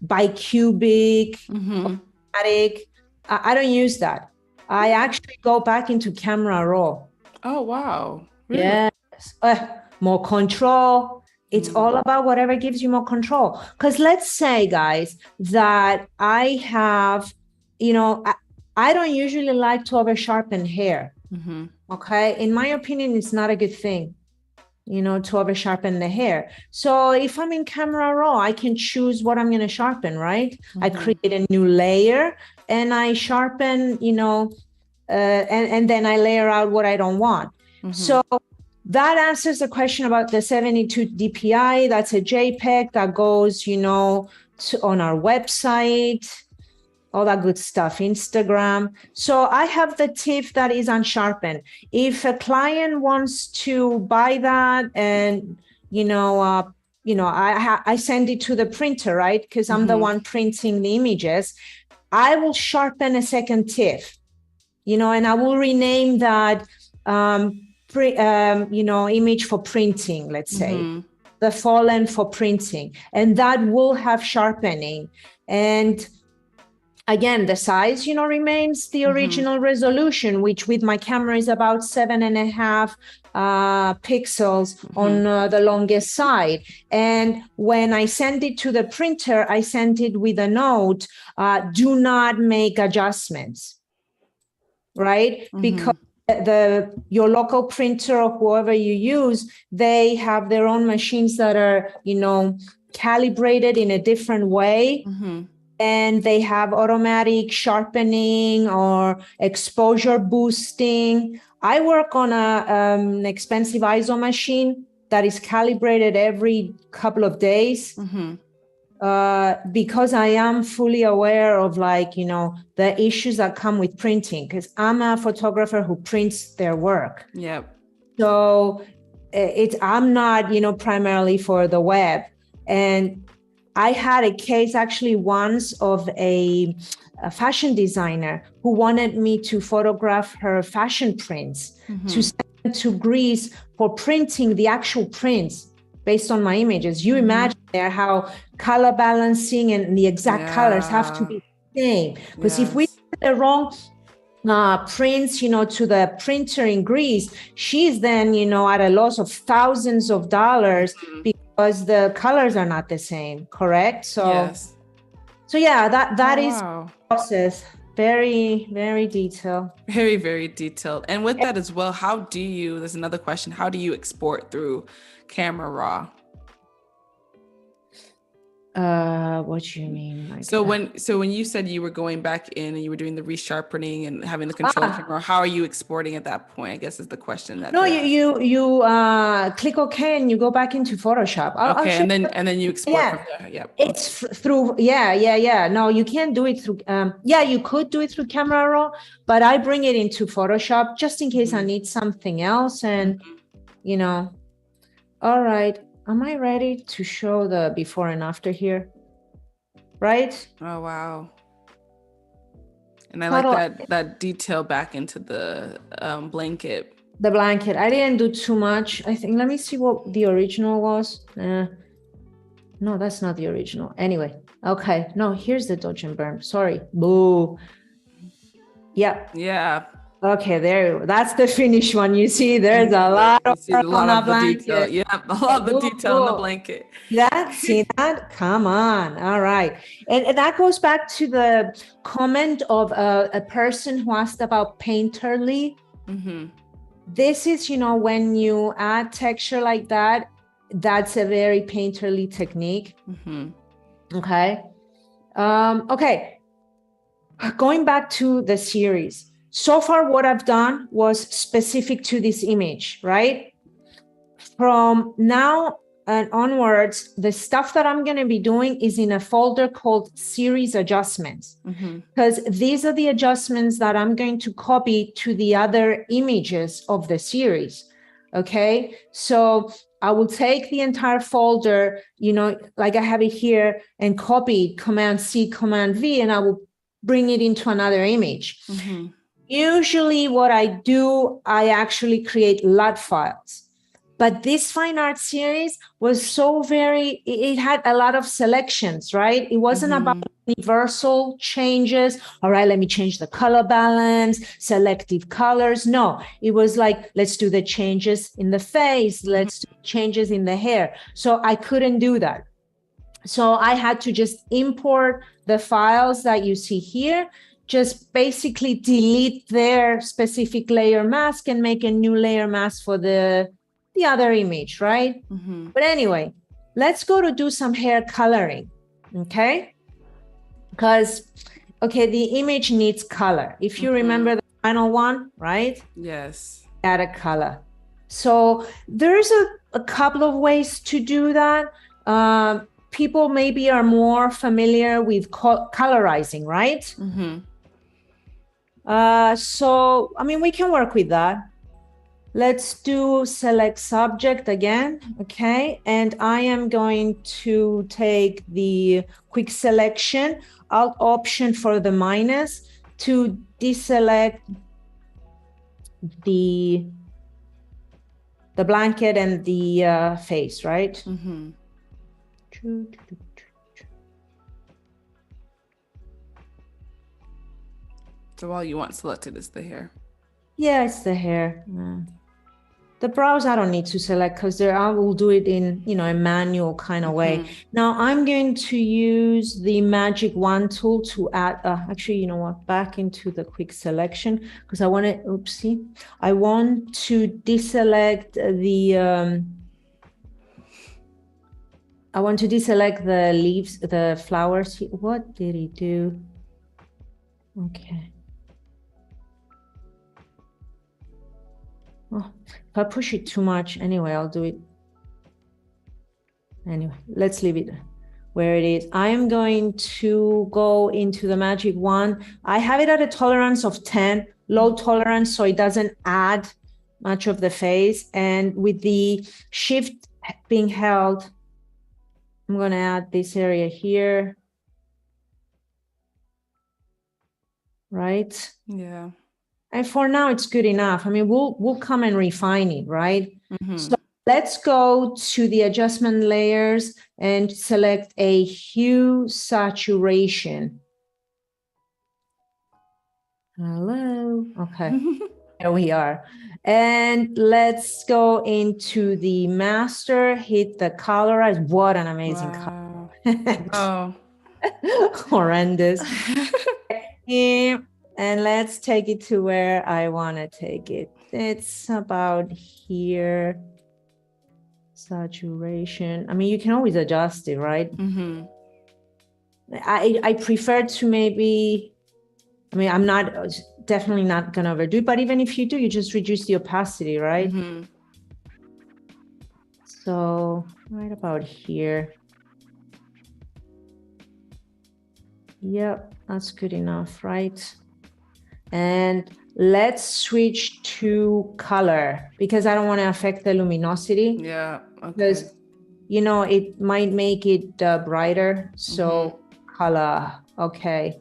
bicubic, automatic. I don't use that. I actually go back into camera raw. Oh, wow. Really? Yes. More control. It's all about whatever gives you more control. Because let's say, guys, that I have, I don't usually like to over sharpen hair. Okay. In my opinion, it's not a good thing, to over sharpen the hair. So if I'm in camera raw, I can choose what I'm going to sharpen, right? I create a new layer and I sharpen, and then I layer out what I don't want. So that answers the question about the 72 DPI. That's a JPEG that goes, on our website, all that good stuff, Instagram. So I have the TIFF that is unsharpened. If a client wants to buy that and, I send it to the printer, right? Because I'm the one printing the images. I will sharpen a second TIFF, and I will rename that, image for printing, let's say, the fallen for printing, and that will have sharpening. And again, the size, remains the original resolution, which with my camera is about 7.5 pixels on the longest side. And when I send it to the printer, I send it with a note, do not make adjustments, right? Because your local printer or whoever you use, they have their own machines that are, calibrated in a different way. And they have automatic sharpening or exposure boosting. I work on an expensive ISO machine that is calibrated every couple of days. Because I am fully aware of the issues that come with printing, because I'm a photographer who prints their work. Yep. So I'm not, primarily for the web. And I had a case actually once of a fashion designer who wanted me to photograph her fashion prints to send to Greece for printing the actual prints based on my images. You imagine there how color balancing and the exact colors have to be the same. Because if we put the wrong prints, to the printer in Greece, she's then, at a loss of thousands of dollars because the colors are not the same, correct? So, that is the process. Very, very detailed. Very, very detailed. And with that as well, there's another question, how do you export through Camera Raw? What do you mean? So when you said you were going back in and you were doing the resharpening and having the control camera, how are you exporting at that point? I guess is the question. No, you click OK and you go back into Photoshop. And then you export from there. Yep. It's through. No, you can't do it through. You could do it through Camera Raw, but I bring it into Photoshop just in case I need something else. And all right. Am I ready to show the before and after here? Right? Oh, wow. And I like that detail back into the blanket. The blanket. I didn't do too much. I think, let me see what the original was. No, that's not the original. Anyway, okay. No, here's the dodge and burn. Sorry. Boo. Yeah. Yeah. Okay, there. That's the finished one. You see, there's a lot You of see a on lot that of the detail. blanket. Yeah, a lot of the Cool, detail in the cool. blanket. That, see that? Come on. All right. And that goes back to the comment of a person who asked about painterly. This is, when you add texture like that, that's a very painterly technique. Okay. Okay. Going back to the series. So far, what I've done was specific to this image, right? From now and onwards, the stuff that I'm going to be doing is in a folder called series adjustments, because these are the adjustments that I'm going to copy to the other images of the series. Okay, so I will take the entire folder, like I have it here, and copy Command C, Command V, and I will bring it into another image. Usually what I do, I actually create LUT files. But this fine art series was it had a lot of selections, right? It wasn't about universal changes. All right, let me change the color balance, selective colors. No, it was like, let's do the changes in the face. Let's do changes in the hair. So I couldn't do that. So I had to just import the files that you see here, just basically delete their specific layer mask and make a new layer mask for the other image, right? But anyway, let's go to do some hair coloring, okay? Because, okay, the image needs color. If you remember the final one, right? Yes. Add a color. So there's a couple of ways to do that. People maybe are more familiar with colorizing, right? So, I mean, we can work with that. Let's do select subject again, okay? And I am going to take the quick selection, Alt Option for the minus to deselect the blanket and the face, right? So all you want selected is the hair. Yeah, it's the hair. The brows I don't need to select because I will do it in a manual kind of way. Now I'm going to use the magic wand tool to add. Actually, you know what? Back into the quick selection because I want to. Oopsie! I want to deselect the. I want to deselect the leaves, the flowers. What did he do? Okay. Oh, if I push it too much, anyway, I'll do it. Anyway, let's leave it where it is. I am going to go into the magic wand. I have it at a tolerance of 10, low tolerance, so it doesn't add much of the face. And with the shift being held, I'm going to add this area here. Right? Yeah. And for now, it's good enough. I mean, we'll come and refine it, right? So let's go to the adjustment layers and select a hue saturation. Hello. Okay. There we are. And let's go into the master, hit the colorize. What an amazing color. Oh. Horrendous. And let's take it to where I want to take it. It's about here. Saturation. I mean, you can always adjust it, right? I prefer to maybe, I mean, I'm definitely not going to overdo it, but even if you do, you just reduce the opacity, right? So right about here. Yep, that's good enough, right? And let's switch to color because I don't want to affect the luminosity. Yeah, okay. Because, it might make it brighter. So color, okay.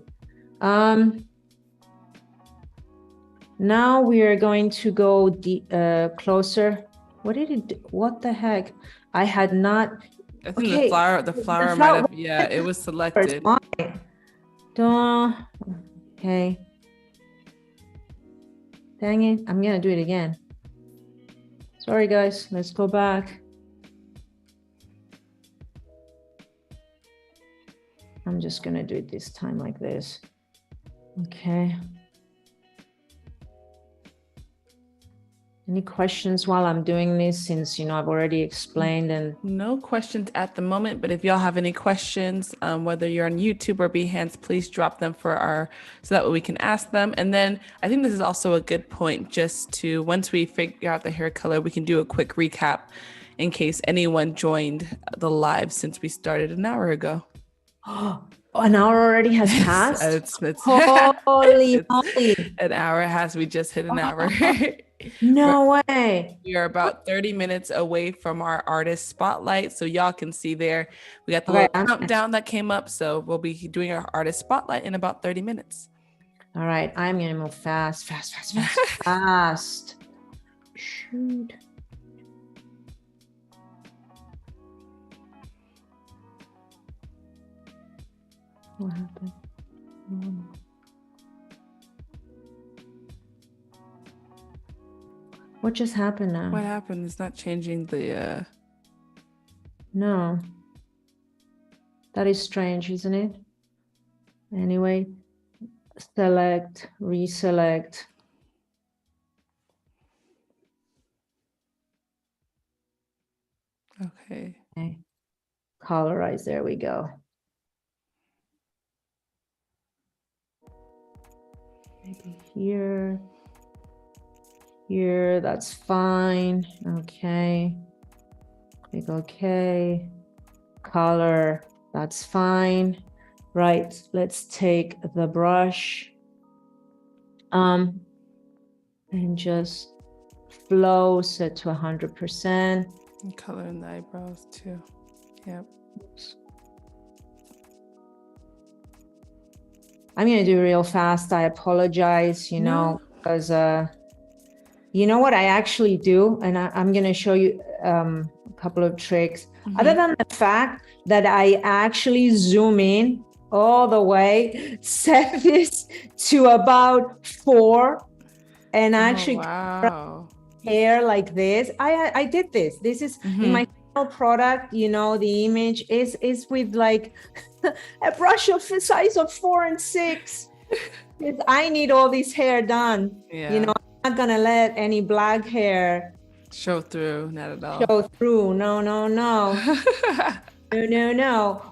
Now we are going to go closer. What did it do? What the heck? I had not. I think the flower might have, yeah, it was selected. Okay. Dang it, I'm gonna do it again. Sorry guys, let's go back. I'm just gonna do it this time like this. Okay. Any questions while I'm doing this, since, you know, I've already explained? And no questions at the moment, but if y'all have any questions, whether you're on YouTube or Behance, please drop them so that way we can ask them. And then I think this is also a good point, just to, once we figure out the hair color, we can do a quick recap in case anyone joined the live since we started an hour ago. An hour already has passed? It's Holy moly. An hour has, we just hit an hour. No way. We are about 30 minutes away from our artist spotlight. So y'all can see there, we got the little countdown that came up. So we'll be doing our artist spotlight in about 30 minutes. All right, I'm gonna move fast. Shoot. What happened? What just happened now? What happened? It's not changing the... No. That is strange, isn't it? Anyway, select, reselect. Okay. Colorize, there we go. Maybe here. Here, that's fine. Okay. Click OK. Color, that's fine. Right, let's take the brush and just flow set to 100%. And color in the eyebrows too. Yep. I'm gonna do real fast. I apologize, you know, because you know what I actually do, and I'm gonna show you a couple of tricks. Other than the fact that I actually zoom in all the way, set this to about 4, and actually hair like this. I did this. This is in my final product. You know, the image is with like a brush of the size of 4 and 6. I need all this hair done. Yeah. You know, I'm not gonna let any black hair show through. Not at all. Show through. No. No.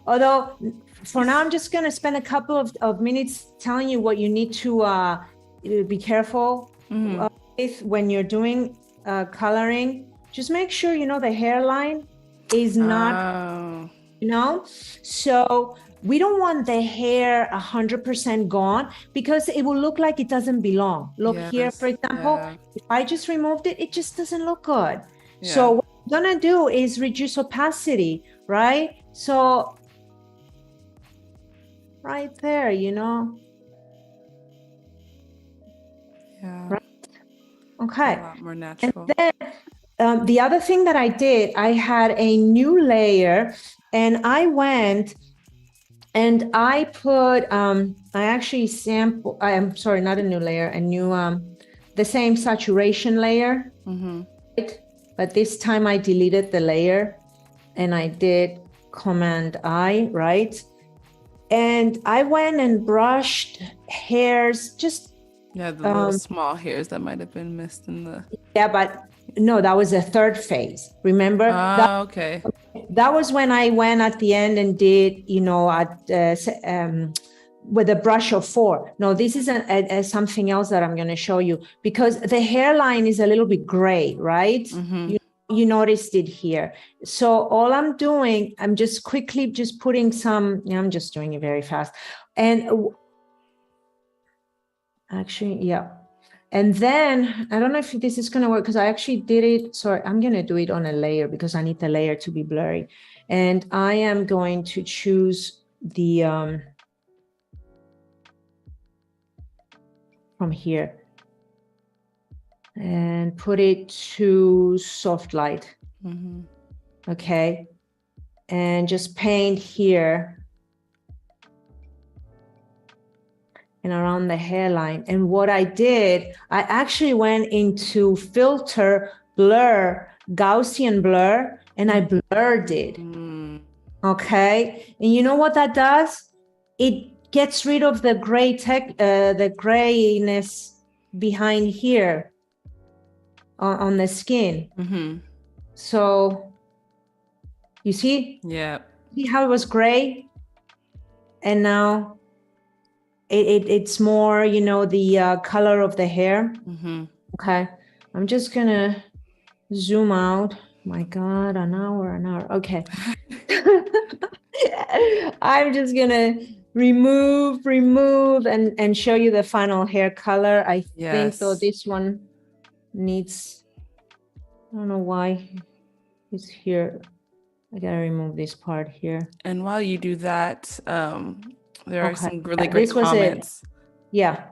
Although for now, I'm just gonna spend a couple of minutes telling you what you need to be careful with when you're doing coloring. Just make sure, you know, the hairline is not, you know, so we don't want the hair 100% gone, because it will look like it doesn't belong. Look here, for example, if I just removed it, it just doesn't look good. So what I'm gonna do is reduce opacity, right? So right there, you know. Yeah. Right? Okay. A lot more natural. And then the other thing that I did, I had a new layer, and I went and I put, I actually I'm sorry, not a new layer, a new, the same saturation layer, right? But this time I deleted the layer and I did Command I, right? And I went and brushed hairs, just. Yeah, the little small hairs that might have been missed in the. Yeah, but no, that was the third phase. Remember? Okay. That was when I went at the end and did, you know, with a brush of 4. No, this is something else that I'm going to show you, because the hairline is a little bit gray, right? You noticed it here. So all I'm doing, I'm just quickly just putting some, I'm just doing it very fast. And actually, yeah. And then, I don't know if this is going to work, because I actually did it. Sorry, I'm going to do it on a layer because I need the layer to be blurry. And I am going to choose the, from here, and put it to soft light. Okay. And just paint here. and around the hairline. And what I did, I actually went into filter, blur, Gaussian blur, and I blurred it. Okay. And you know what that does? It gets rid of the the grayness behind here on the skin. So you see? Yeah. See how it was gray? And now it's more, you know, the color of the hair. Okay. I'm just gonna zoom out. My God, an hour. Okay. I'm just gonna remove and show you the final hair color. I think though this one needs, I don't know why it's here. I gotta remove this part here. And while you do that, there are some really great comments. Yeah.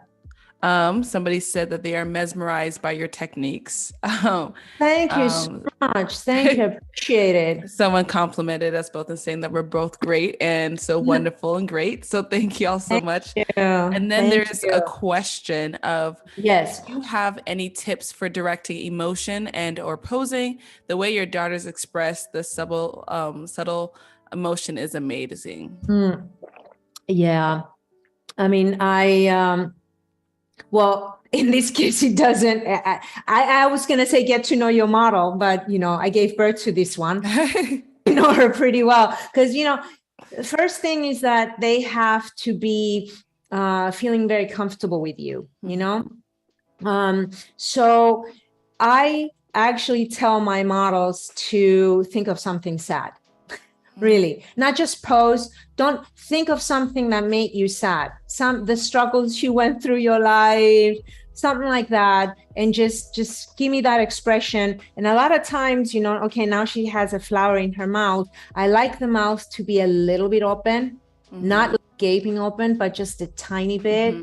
Somebody said that they are mesmerized by your techniques. Thank you so much. Thank you. Appreciate it. Someone complimented us both and saying that we're both great and so wonderful and great. So thank you all so much. And then there's a question of, yes, do you have any tips for directing emotion and or posing? The way your daughters express the subtle emotion is amazing. Yeah. I mean, well, in this case, it doesn't. I was going to say get to know your model, but, you know, I gave birth to this one. I know her pretty well because, you know, the first thing is that they have to be feeling very comfortable with you, you know. So I actually tell my models to think of something sad. Really, not just pose. Don't think of something that made you sad. The struggles you went through your life, something like that, and just give me that expression. And a lot of times, you know, okay, now she has a flower in her mouth. I like the mouth to be a little bit open, not gaping open, but just a tiny bit.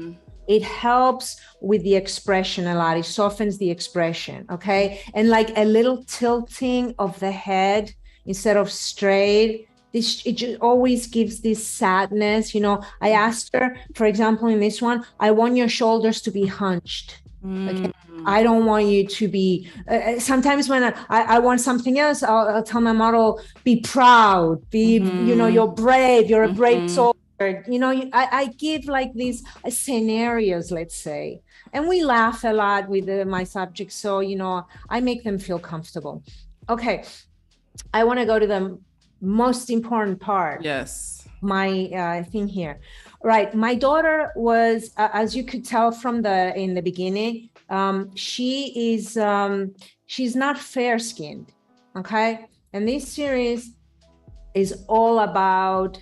It helps with the expression a lot. It softens the expression, okay? And like a little tilting of the head instead of straight. It just always gives this sadness. You know, I asked her, for example, in this one, I want your shoulders to be hunched. Okay? I don't want you to be, sometimes when I want something else, I'll tell my model, be proud, be, you know, you're brave, you're a brave soldier. You know, I give like these scenarios, let's say, and we laugh a lot with my subjects. So, you know, I make them feel comfortable. Okay. I want to go to the most important part. Yes. My thing here. Right. My daughter was, as you could tell from in the beginning, she's not fair skinned. Okay. And this series is all about,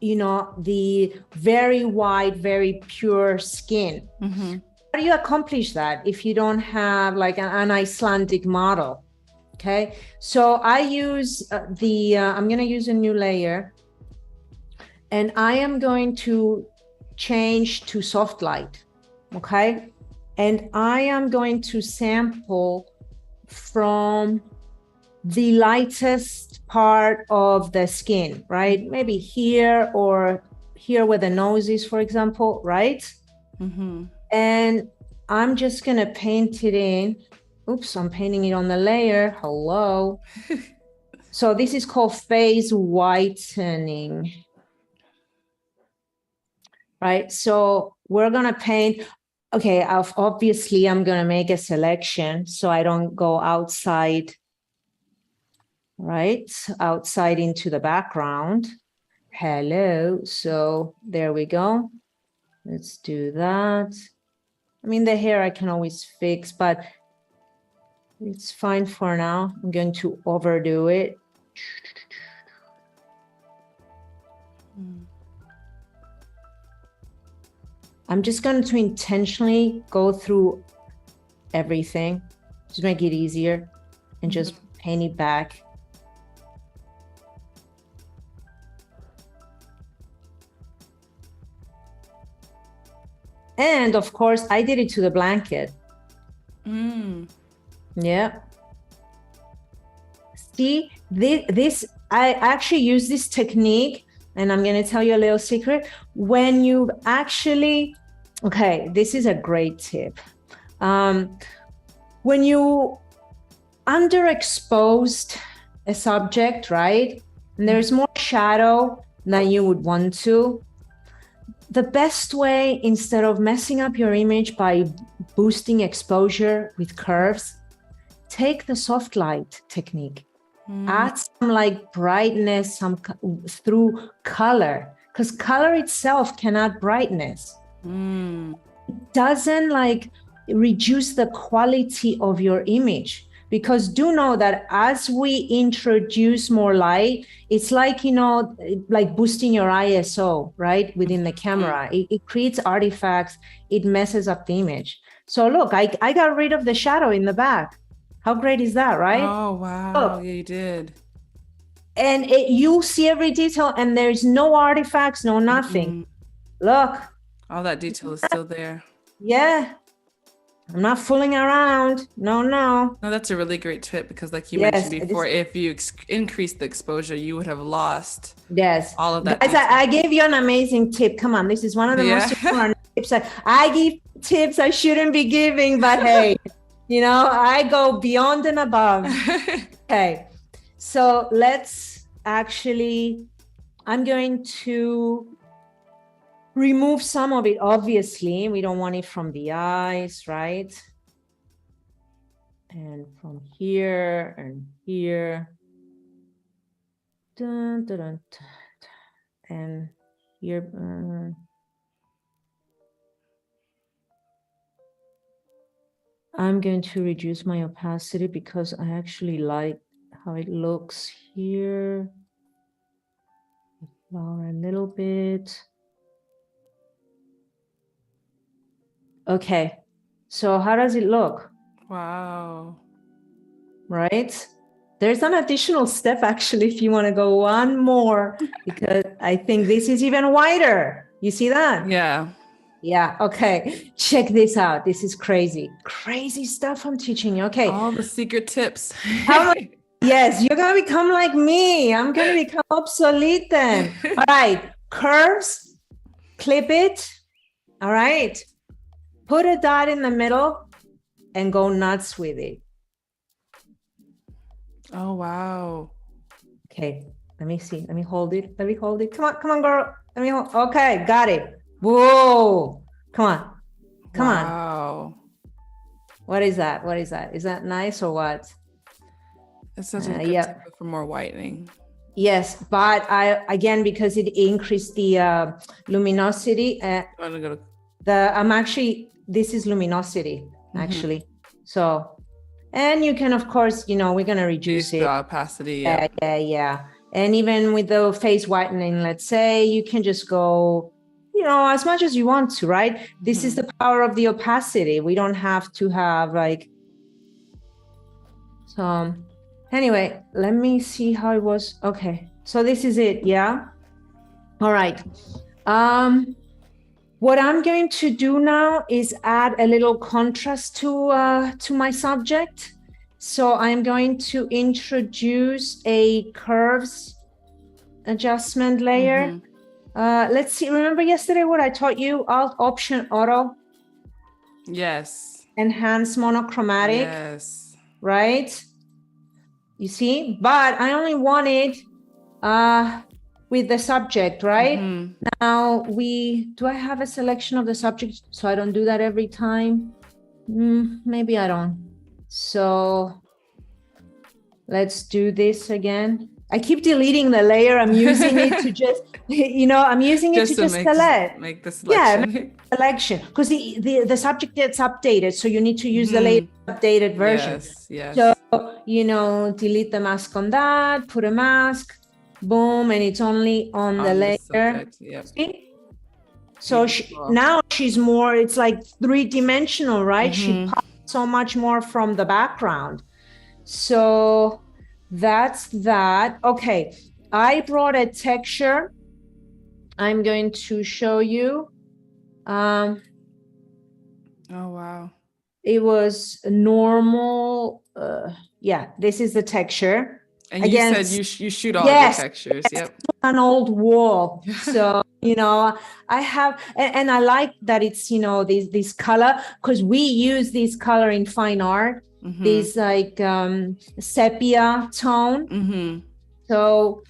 you know, the very white, very pure skin. How do you accomplish that if you don't have like an Icelandic model? Okay, so I use I'm going to use a new layer, and I am going to change to soft light. Okay, and I am going to sample from the lightest part of the skin, right? Maybe here or here where the nose is, for example, right? And I'm just going to paint it in. Oops, I'm painting it on the layer. Hello. So this is called phase whitening. Right? So we're going to paint. Okay, obviously I'm going to make a selection so I don't go outside, right? Outside into the background. Hello. So there we go. Let's do that. I mean, the hair I can always fix, but it's fine for now. I'm going to overdo it. I'm just going to intentionally go through everything, just make it easier and just paint it back. And of course, I did it to the blanket. Yeah. See, this I actually use this technique, and I'm going to tell you a little secret. When you actually Okay, this is a great tip. When you underexposed a subject, right? And there's more shadow than you would want to. The best way, instead of messing up your image by boosting exposure with curves, take the soft light technique. Add some like brightness, through color, because color itself can add brightness. It doesn't like reduce the quality of your image, because do know that as we introduce more light, it's like, you know, like boosting your ISO, right, within the camera. It creates artifacts, it messes up the image. So look, I got rid of the shadow in the back. How great is that, right? Oh, wow. Look. Yeah, you did. And you see every detail, and there's no artifacts, no nothing. Look. All that detail is still there. Yeah. I'm not fooling around. No. No, that's a really great tip, because like you mentioned before, if you increase the exposure, you would have lost all of that. Guys, I gave you an amazing tip. Come on. This is one of the most important tips. I give tips I shouldn't be giving, but hey, you know, I go beyond and above. Okay. So let's actually, I'm going to remove some of it. Obviously, we don't want it from the eyes, right? And from here and here. Dun, dun, dun, dun. And here. I'm going to reduce my opacity because I actually like how it looks here. Lower a little bit. Okay, so how does it look? Wow. Right? There's an additional step actually if you want to go one more, because I think this is even wider. You see that? Yeah. Yeah, okay. Check this out. This is crazy. Crazy stuff I'm teaching you. Okay. All the secret tips. Yes, you're going to become like me. I'm going to become obsolete then. All right. Curves, clip it. All right. Put a dot in the middle and go nuts with it. Oh, wow. Okay. Let me see. Let me hold it. Let me hold it. Come on, girl. Let me hold. Okay. Got it. Whoa. Come on. Come on. Wow. What is that? What is that? Is that nice or what? It's such a good tip for more whitening. Yes, but again, because it increased the luminosity. I'm actually, this is luminosity, actually. So, and you can, of course, you know, we're going to reduce it. The opacity. Yeah. And even with the face whitening, let's say, you can just go, you know, as much as you want to, right? This is the power of the opacity. We don't have to have like, so anyway, let me see how it was. Okay, so this is it, yeah? All right. What I'm going to do now is add a little contrast to my subject. So I'm going to introduce a curves adjustment layer. Let's see, remember yesterday what I taught you? Alt Option Auto. Yes. Enhance monochromatic. Yes. Right? You see? But I only want it with the subject, right? Now do I have a selection of the subject so I don't do that every time? Maybe I don't. So let's do this again. I keep deleting the layer. I'm using it to just, you know, I'm using it to just select. Make the selection. Yeah, make the selection. Because the subject gets updated. So you need to use the latest updated version. Yes. So, you know, delete the mask on that, put a mask, boom, and it's only on the layer. See? So now she's more, it's like three-dimensional, right? She pops so much more from the background. So that's that. Okay, I brought a texture. I'm going to show you. Oh, wow. It was normal. Yeah, this is the texture. And you said you shoot all yes, your textures. Yes, Yep. an old wall. So, I have, and I like that it's, this color, because we use this color in fine art, this like sepia tone. So,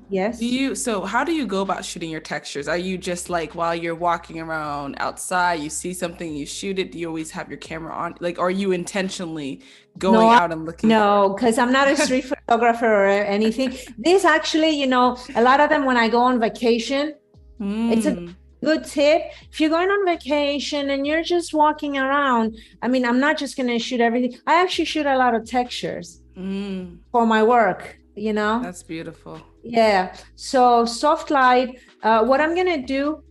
yes. So how do you go about shooting your textures? Are you just like while you're walking around outside, you see something, you shoot it? Do you always have your camera on? Like, are you intentionally going out and looking? No, because I'm not a street photographer or anything. This actually, a lot of them when I go on vacation, it's a good tip. If you're going on vacation and you're just walking around, I'm not just going to shoot everything. I actually shoot a lot of textures for my work, That's beautiful. Yeah. So soft light, what I'm going to do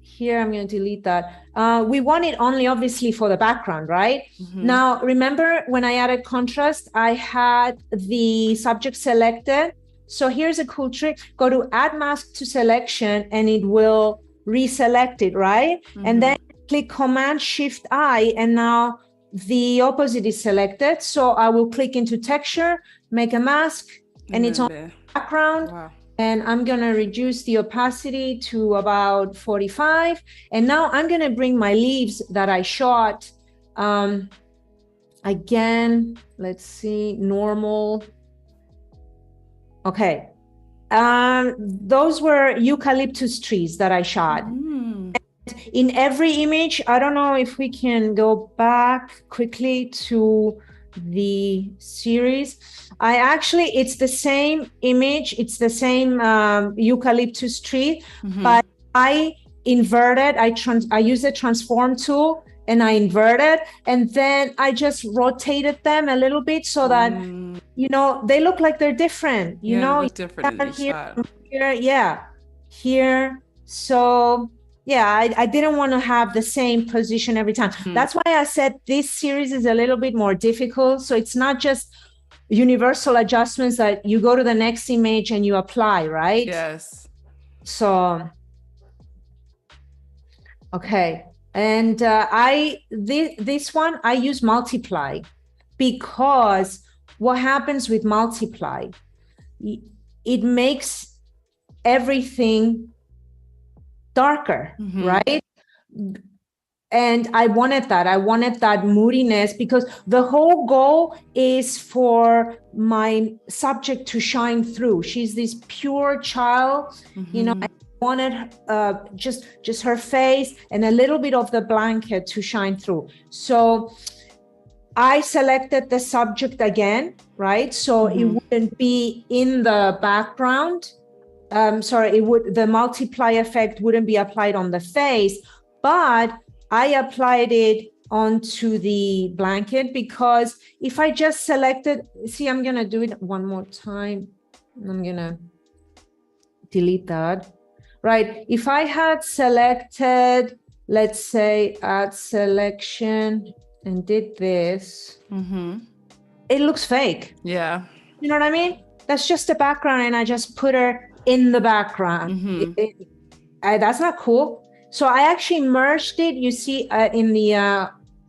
here, I'm going to delete that. We want it only obviously for the background, right? Now, remember when I added contrast, I had the subject selected. So here's a cool trick. Go to add mask to selection and it will reselect it, right? And then click Command Shift I, and now the opposite is selected. So I will click into texture, make a mask, and it's on the background. Wow. And I'm going to reduce the opacity to about 45. And now I'm going to bring my leaves that I shot. Again, let's see, normal. Okay. Those were eucalyptus trees that I shot. In every image, I don't know if we can go back quickly to the series. It's the same image, it's the same eucalyptus tree, but I inverted, I used the transform tool and I inverted, and then I just rotated them a little bit so that, they look like they're different, they look different in each shot. Here. So yeah, I didn't want to have the same position every time. That's why I said this series is a little bit more difficult. So it's not just universal adjustments that you go to the next image and you apply, right? Yes. So, okay. And this one, I use multiply, because what happens with multiply, it makes everything darker, right? And I wanted that moodiness, because the whole goal is for my subject to shine through. She's this pure child, I wanted just her face and a little bit of the blanket to shine through. So I selected the subject again, right? So it wouldn't be in the background. The multiply effect wouldn't be applied on the face, but I applied it onto the blanket, because if I just selected, I'm going to do it one more time. I'm going to delete that, right? If I had selected, let's say add selection and did this, it looks fake. Yeah. You know what I mean? That's just a background and I just put her in the background. That's not cool. So I actually merged it. You see in the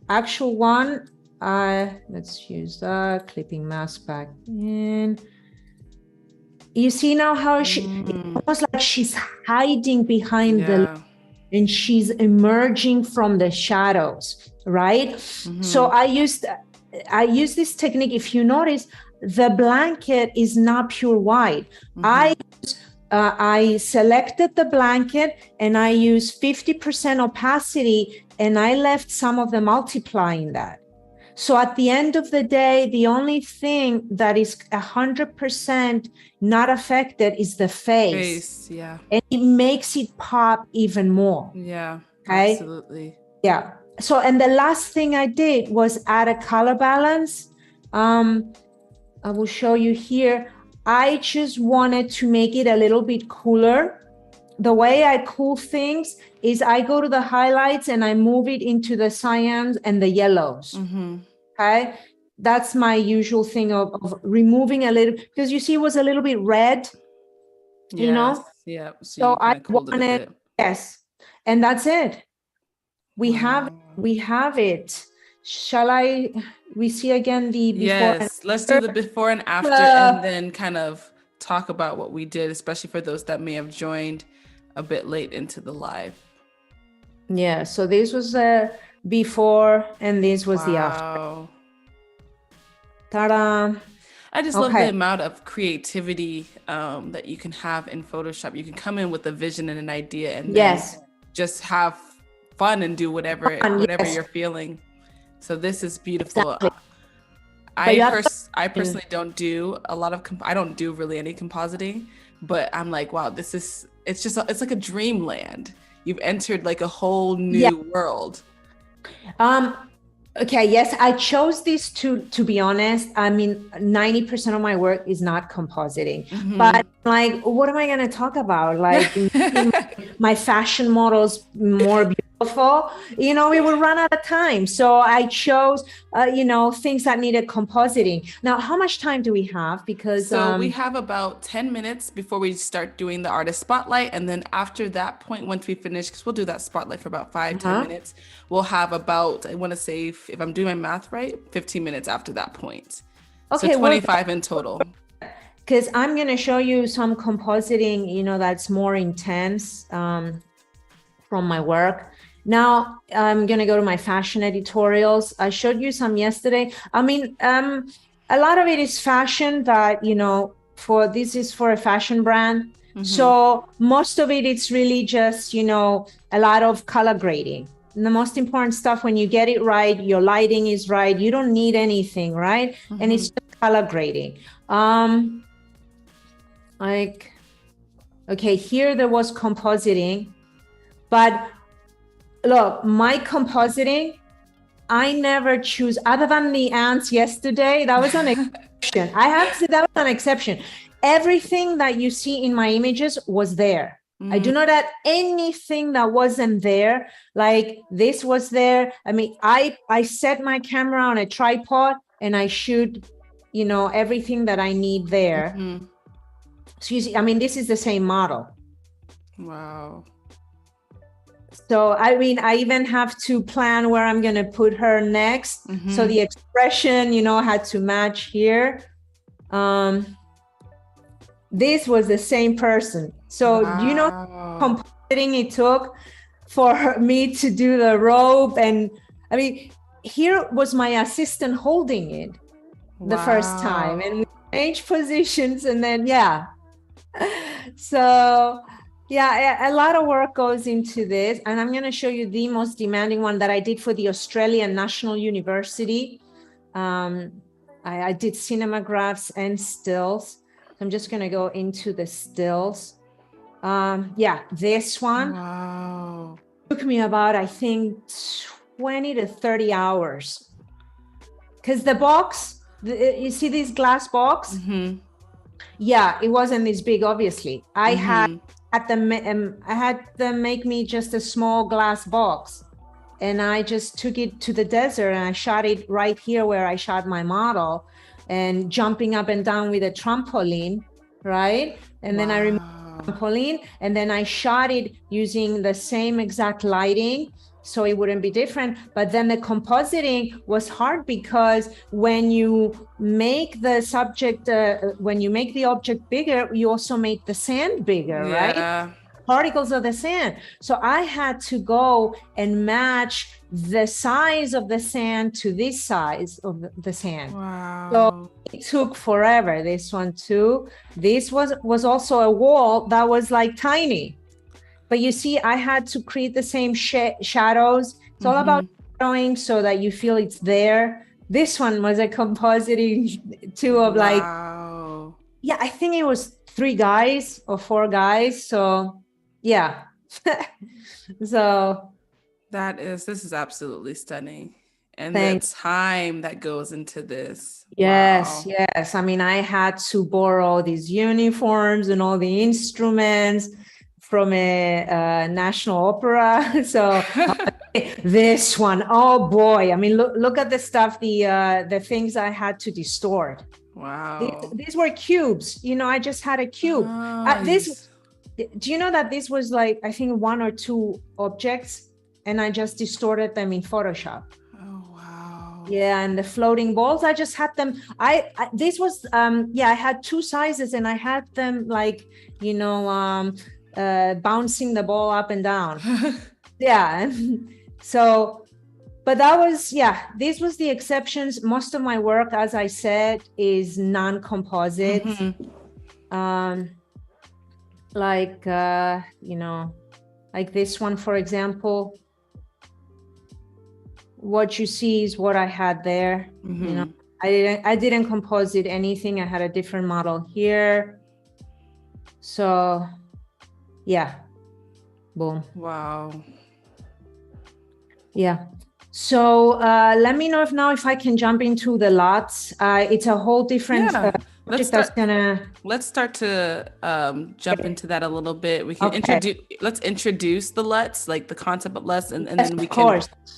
actual one, let's use that, clipping mask back in. You see now how it's almost like she's hiding behind and she's emerging from the shadows, right? So I used this technique. If you notice, the blanket is not pure white. I selected the blanket and I used 50% opacity and I left some of the multiply in that. So at the end of the day, the only thing that is 100% not affected is the face. Yeah. And it makes it pop even more. Yeah, okay? Absolutely. Yeah. So, and the last thing I did was add a color balance. I will show you here. I just wanted to make it a little bit cooler. The way I cool things is I go to the highlights and I move it into the cyans and the yellows. Okay. That's my usual thing of removing a little, because you see it was a little bit red, you know? Yeah. So I wanted, yes. And that's it. We have it. we see again the before? Yes, let's do the before and after, and then kind of talk about what we did, especially for those that may have joined a bit late into the live. Yeah, so this was the before and this was the after. Wow. Ta-da. I just love the amount of creativity that you can have in Photoshop. You can come in with a vision and an idea and then just have fun and do whatever you're feeling. So this is beautiful. Exactly. I personally don't do a lot of I don't do really any compositing, but I'm like, wow, it's like a dreamland. You've entered like a whole new world. Okay, yes, I chose this to be honest. I mean, 90% of my work is not compositing, but like, what am I going to talk about? Like my fashion models more beautiful, we will run out of time. So I chose, things that needed compositing. Now, how much time do we have? Because we have about 10 minutes before we start doing the artist spotlight. And then after that point, once we finish, because we'll do that spotlight for about 5-10 minutes, we'll have about, I want to say, if I'm doing my math right, 15 minutes after that point. Okay, so 25 in total. Because I'm going to show you some compositing, that's more intense from my work. Now I'm going to go to my fashion editorials. I showed you some yesterday. I mean, a lot of it is fashion that, this is for a fashion brand. So most of it, it's really just, a lot of color grading. And the most important stuff, when you get it right, your lighting is right. You don't need anything, right? And it's just color grading. Okay, here there was compositing, but look, my compositing, I never choose, other than the ants yesterday, that was an exception. I have to say that was an exception. Everything that you see in my images was there. I do not add anything that wasn't there. Like this was there. I mean, I set my camera on a tripod and I shoot, everything that I need there. So you see, I mean, this is the same model. Wow. So, I mean, I even have to plan where I'm going to put her next. So the expression, had to match here. This was the same person. So do you know compositing it took for me to do the robe? And I mean, here was my assistant holding it the first time, and we changed positions, and then so a lot of work goes into this, and I'm going to show you the most demanding one that I did for the Australian National University. I did cinemagraphs and stills. I'm just going to go into the stills. This one took me about, I think, 20 to 30 hours. Because the box, you see this glass box? It wasn't this big, obviously. I had them make me just a small glass box. And I just took it to the desert and I shot it right here where I shot my model, and jumping up and down with a trampoline, right? And then I removed the trampoline, and then I shot it using the same exact lighting so it wouldn't be different. But then the compositing was hard because when you make the subject, when you make the object bigger, you also make the sand bigger, right? Particles of the sand. So I had to go and match the size of the sand to this size of the sand. So it took forever. This one too. This was also a wall that was like tiny. But you see, I had to create the same shadows. It's all about shadowing so that you feel it's there. This one was a compositing too of like, I think it was 3 guys or 4 guys. So so this is absolutely stunning. And the time that goes into this. Yes. I mean, I had to borrow these uniforms and all the instruments from a national opera. So this one, oh boy. I mean, look at the stuff, the things I had to distort. Wow. These were cubes. I just had a cube. Do you know that this was like, I think 1 or 2 objects, and I just distorted them in Photoshop? Oh, wow. Yeah, and the floating balls, I just had them. This was I had two sizes and I had them like, bouncing the ball up and down. Yeah. So, but that was, this was the exceptions. Most of my work, as I said, is non-composite. Like this one, for example. What you see is what I had there. I didn't composite anything. I had a different model here. So yeah, boom. Wow. Yeah. So let me know if I can jump into the lots. It's a whole different Let's start to jump into that a little bit. We can introduce the LUTs, like the concept of LUTs, and then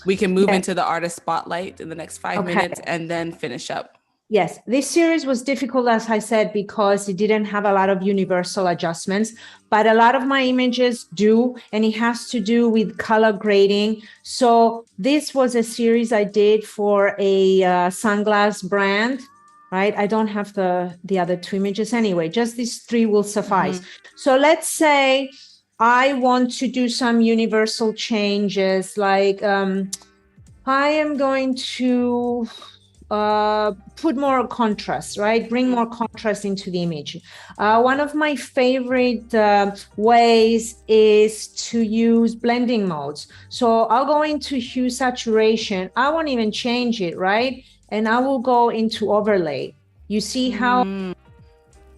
we can move into the artist spotlight in the next 5 minutes and then finish up. Yes, this series was difficult, as I said, because it didn't have a lot of universal adjustments, but a lot of my images do, and it has to do with color grading. So this was a series I did for a sunglass brand, right? I don't have the other two images anyway, just these three will suffice. So let's say I want to do some universal changes, like I am going to put more contrast, right? Bring more contrast into the image. One of my favorite ways is to use blending modes. So I'll go into hue saturation. I won't even change it, right? And I will go into overlay. You see how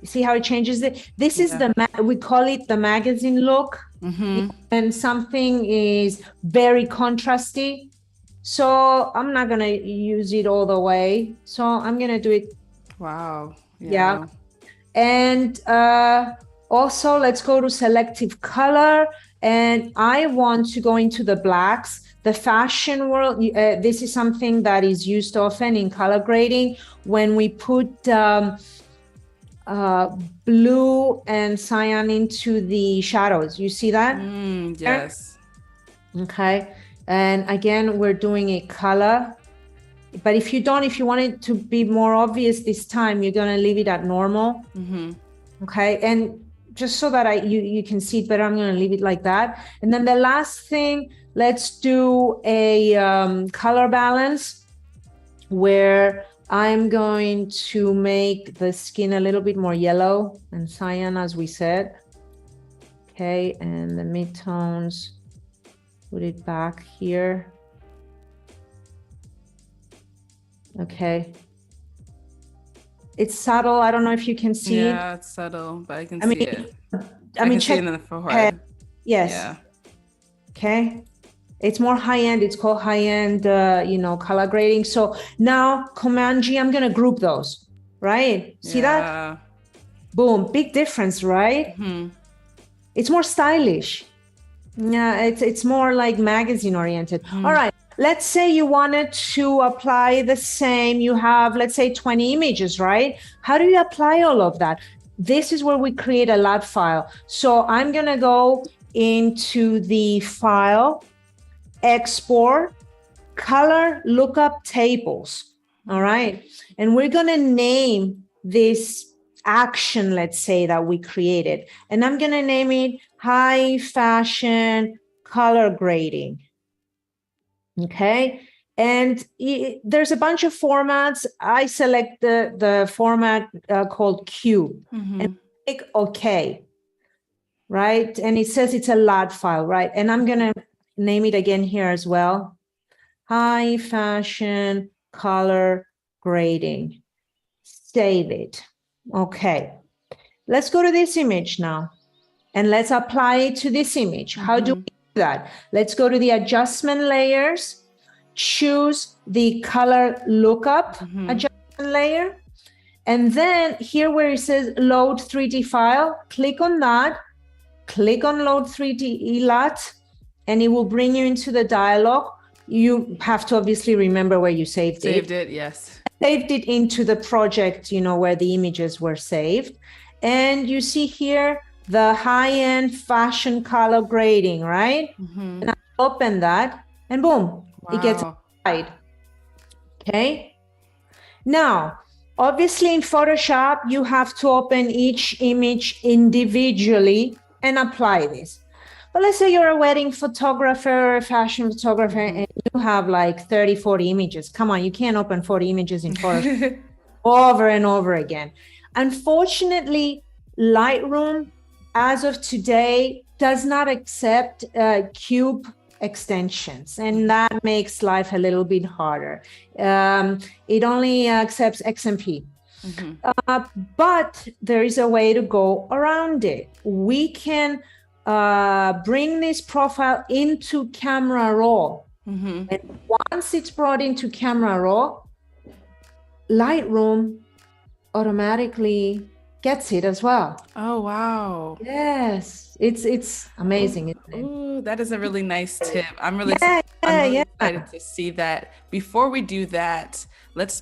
it changes it? This is we call it the magazine look. And something is very contrasty. So I'm not going to use it all the way. So I'm going to do it. Wow. Yeah. And also let's go to selective color. And I want to go into the blacks. The fashion world, this is something that is used often in color grading when we put blue and cyan into the shadows. You see that? Yes. Okay. And again, we're doing a color, but if you want it to be more obvious this time, you're going to leave it at normal. Okay. And just so that you can see it better, I'm going to leave it like that. And then the last thing, let's do a color balance where I'm going to make the skin a little bit more yellow and cyan, as we said. Okay. And the midtones, put it back here. Okay. It's subtle. I don't know if you can see it. Yeah, it's subtle, but I can see it. I mean, check it in the forehead. Yes. Yeah. Okay. It's more high-end. It's called high-end, color grading. So now Command G, I'm going to group those, right? See that? Boom. Big difference, right? It's more stylish. Yeah, it's more like magazine oriented. All right. Let's say you wanted to apply the same. You have, let's say, 20 images, right? How do you apply all of that? This is where we create a LUT file. So I'm going to go into the file, export, color, lookup tables. All right. And we're going to name this action, let's say, that we created. And I'm going to name it high fashion color grading. Okay. And there's a bunch of formats. I select the format called Q and click OK. Right. And it says it's a LUT file, right? And I'm going to name it again here as well. High fashion color grading. Save it. Okay. Let's go to this image now. And let's apply it to this image. How do we do that? Let's go to the adjustment layers, choose the color lookup adjustment layer. And then here where it says load 3D file, click on that, click on load 3D LUT, and it will bring you into the dialog. You have to obviously remember where you saved it. Saved it, yes. Saved it into the project, where the images were saved. And you see here, the high-end fashion color grading, right? And I open that and boom, it gets applied. Okay. Now, obviously in Photoshop, you have to open each image individually and apply this. But let's say you're a wedding photographer, fashion photographer, and you have like 30, 40 images. Come on, you can't open 40 images in Photoshop over and over again. Unfortunately, Lightroom, as of today, does not accept cube extensions, and that makes life a little bit harder. It only accepts XMP. But there is a way to go around it. We can bring this profile into Camera Raw. And once it's brought into Camera Raw, Lightroom automatically gets it as well. Oh, wow. Yes, it's amazing, isn't it? Ooh, that is a really nice tip. I'm really excited to see that. Before we do that, let's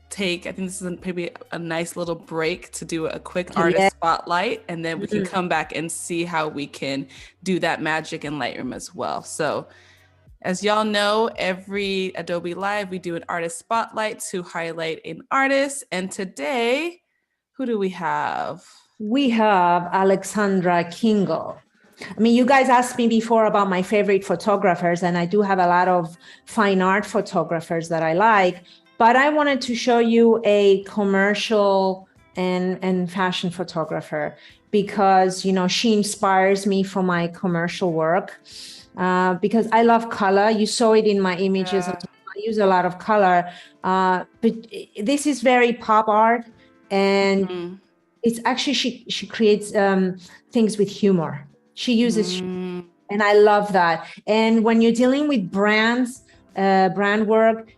take, I think this is maybe a nice little break to do a quick artist spotlight, and then we can come back and see how we can do that magic in Lightroom as well. So as y'all know, every Adobe Live, we do an artist spotlight to highlight an artist. And today, who do we have? We have Alexandra Kingle. I mean, you guys asked me before about my favorite photographers, and I do have a lot of fine art photographers that I like, but I wanted to show you a commercial and fashion photographer because, you know, she inspires me for my commercial work. Because I love color. You saw it in my images. I use a lot of color, but this is very pop art, and it's actually, she creates things with humor. She uses, and I love that. And when you're dealing with brands, brand work,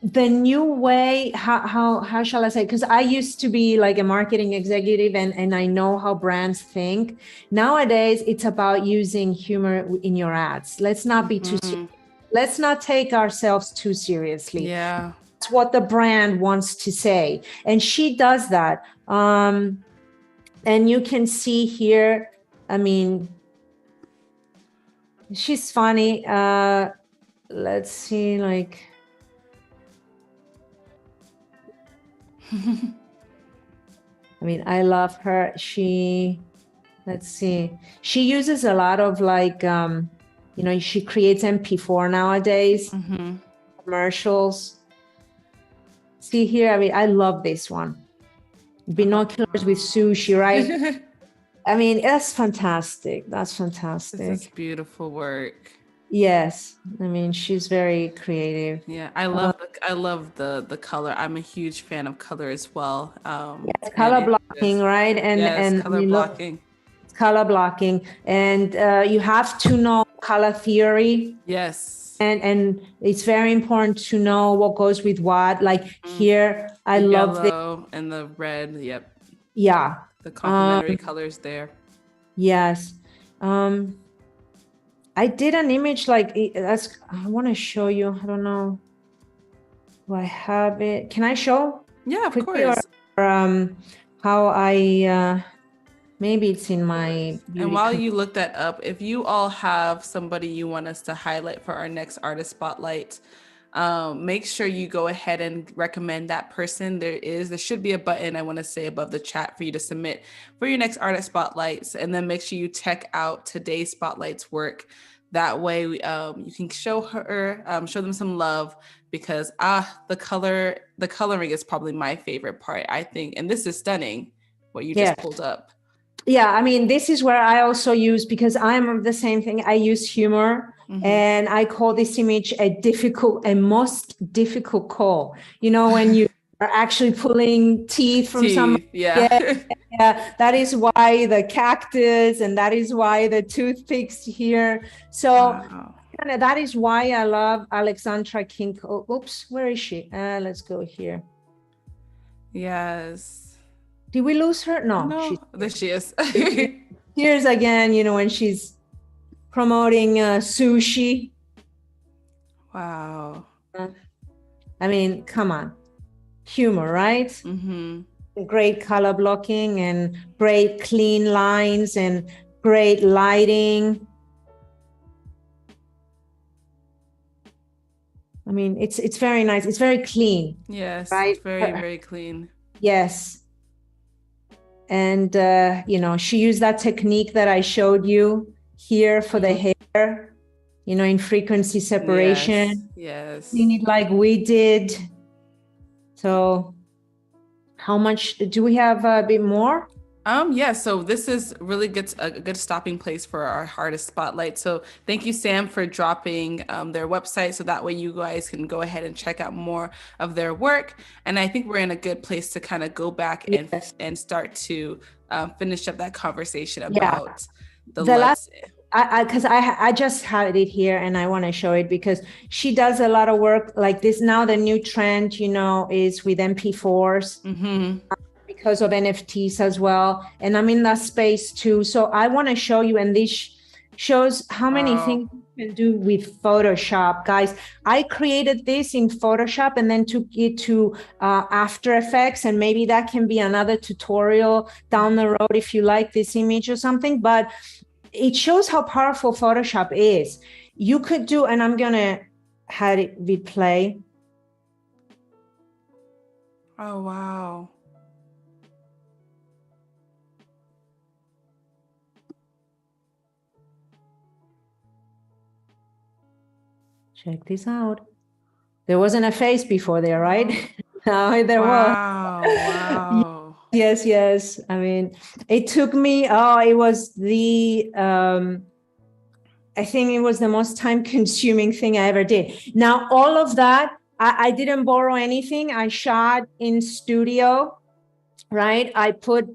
the new way, how shall I say? Because I used to be like a marketing executive, and I know how brands think. Nowadays, it's about using humor in your ads. Let's not be too serious. Let's not take ourselves too seriously. Yeah, that's what the brand wants to say, and she does that. And you can see here. I mean, she's funny. Let's see, like. I mean, I love her. Let's see. She uses a lot of like, you know, she creates MP4 nowadays, commercials. See here, I mean, I love this one. Binoculars with sushi, right? I mean, that's fantastic. That's fantastic. This is beautiful work. Yes, I mean, she's very creative. Yeah, I love the color. I'm a huge fan of color as well. Color blocking, right? And color blocking. Color blocking, and you have to know color theory. Yes. And it's very important to know what goes with what. Like here, I love the yellow and the red. Yep. Yeah. The complementary colors there. Yes. I did an image like that's. I want to show you. I don't know. Do I have it? Can I show? Yeah, of course. Or, how I maybe it's in my. And while you look that up, if you all have somebody you want us to highlight for our next artist spotlight, make sure you go ahead and recommend that person. There should be a button, I want to say, above the chat for you to submit for your next artist spotlights, and then make sure you check out today's spotlight's work. That way you can show them some love, because the coloring is probably my favorite part, I think. And this is stunning what you just pulled up. Yeah, I mean, this is where I also use, because I'm the same thing. I use humor, and I call this image a most difficult call. You know, when you are actually pulling teeth from someone. Yeah. That is why the cactus, and that is why the toothpicks here. So that is why I love Alexandra Kingle. Oops, where is she? Let's go here. Yes. Did we lose her? No. There she is. Here's again, you know, when she's promoting sushi. Wow. I mean, come on. Humor, right? Great color blocking and great clean lines and great lighting. I mean, it's very nice. It's very clean. Yes, right? it's very, very clean. Yes. And, she used that technique that I showed you here for the hair, in frequency separation. Yes. Clean it like we did. So how much do we have a bit more? Yeah, so this is really a good stopping place for our hardest spotlight. So thank you, Sam, for dropping their website so that way you guys can go ahead and check out more of their work. And I think we're in a good place to kind of go back and start to finish up that conversation about the LUTs. Because I just had it here and I want to show it because she does a lot of work like this. Now the new trend, is with MP4s. Because of NFTs as well. And I'm in that space too. So I want to show you, and this shows how many things you can do with Photoshop. Guys, I created this in Photoshop and then took it to After Effects. And maybe that can be another tutorial down the road if you like this image or something. But it shows how powerful Photoshop is. You could do, and I'm going to have it replay. Oh, wow. Check this out. There wasn't a face before there, right? No, there was. Wow. Yes. I mean, it took me, it was I think it was the most time consuming thing I ever did. Now, all of that, I didn't borrow anything. I shot in studio, right? I put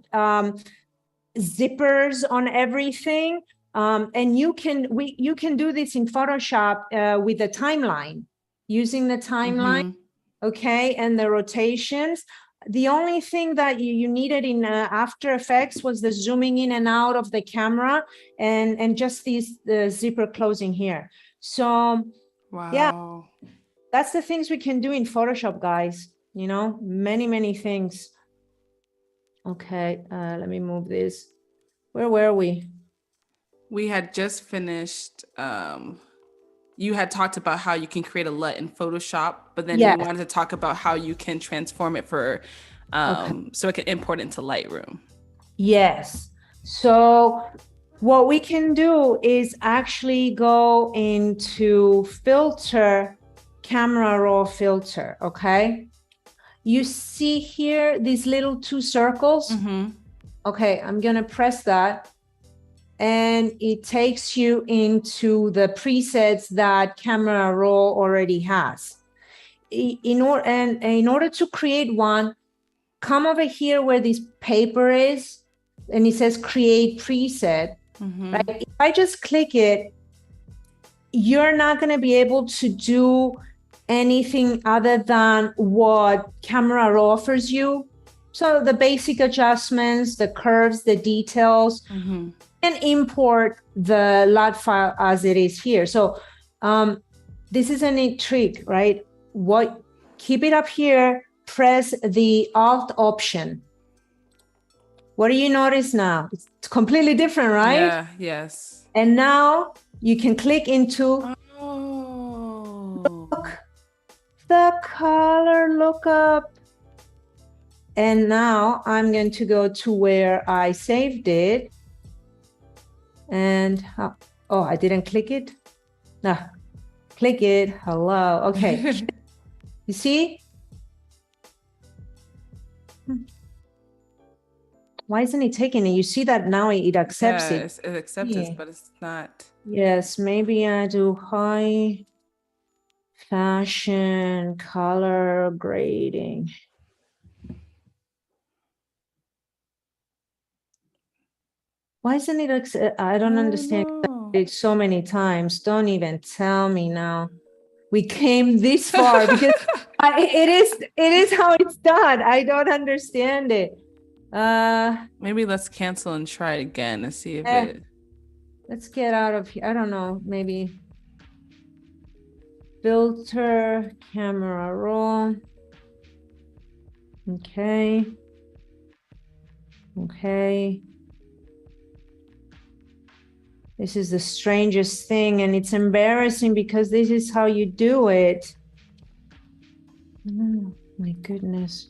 zippers on everything. And you can do this in Photoshop with the timeline, using the timeline, okay, and the rotations. The only thing that you needed in After Effects was the zooming in and out of the camera and just the zipper closing here. So, yeah, that's the things we can do in Photoshop, guys. Many, many things. Okay, let me move this. Where were we? We had just finished, you had talked about how you can create a LUT in Photoshop, but then you wanted to talk about how you can transform it so it can import it into Lightroom. Yes. So what we can do is actually go into filter, camera raw filter, okay? You see here these little two circles? Okay, I'm gonna press that. And it takes you into the presets that Camera Raw already has. In order to create one, come over here where this paper is, and it says create preset. Right? If I just click it, you're not going to be able to do anything other than what Camera Raw offers you. So the basic adjustments, the curves, the details, and import the LUT file as it is here. So this is a neat trick, right? Keep it up here, press the Alt option. What do you notice now? It's completely different, right? Yeah, yes. And now you can click into the color lookup. And now I'm going to go to where I saved it. And I didn't click it. No, click it. Hello. Okay. You see? Why isn't it taking it? You see that now it accepts it. Yes, it accepts it, but it's not. Yes, maybe I do high fashion color grading. Why isn't it? I don't understand it so many times. Don't even tell me now. We came this far because it is how it's done. I don't understand it. Maybe let's cancel and try it again and see if it. Let's get out of here. I don't know. Maybe filter, camera raw. Okay. This is the strangest thing, and it's embarrassing because this is how you do it. Oh, my goodness.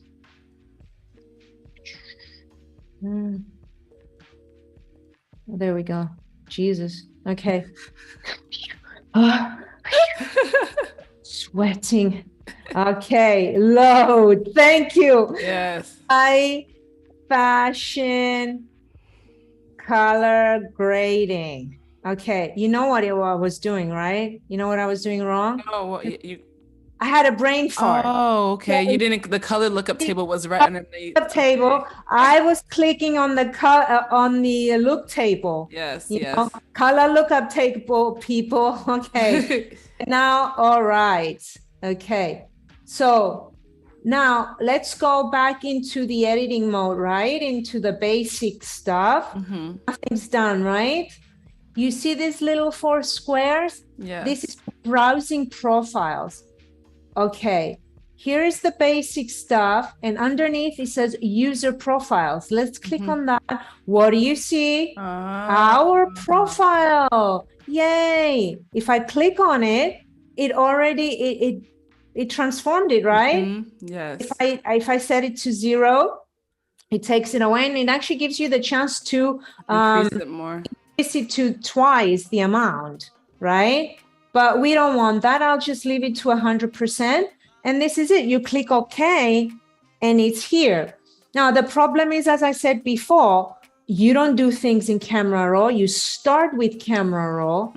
There we go. Jesus. Okay. Sweating. Okay. Load. Thank you. Yes. High fashion color grading. Okay. You know what I was doing, right? You know what I was doing wrong? Oh, well, you. I had a brain fart. Oh, okay. You didn't. The color lookup table was right underneath. Table. I was clicking on the on the look table. Yes. You Yes. know, color lookup table, people. Okay. Now, all right. Okay. So now let's go back into the editing mode, right? Into the basic stuff. Nothing's done, right? You see these little 4 squares? Yes. This is browsing profiles. Okay. Here is the basic stuff. And underneath it says user profiles. Let's click on that. What do you see? Our profile. Yay. If I click on it, it already, it transformed it, right? Yes. If I set it to 0, it takes it away, and it actually gives you the chance to increase it more. Increase it to twice the amount, right? But we don't want that. I'll just leave it to 100%. And this is it. You click OK, and it's here. Now, the problem is, as I said before, you don't do things in Camera Raw. You start with Camera Raw.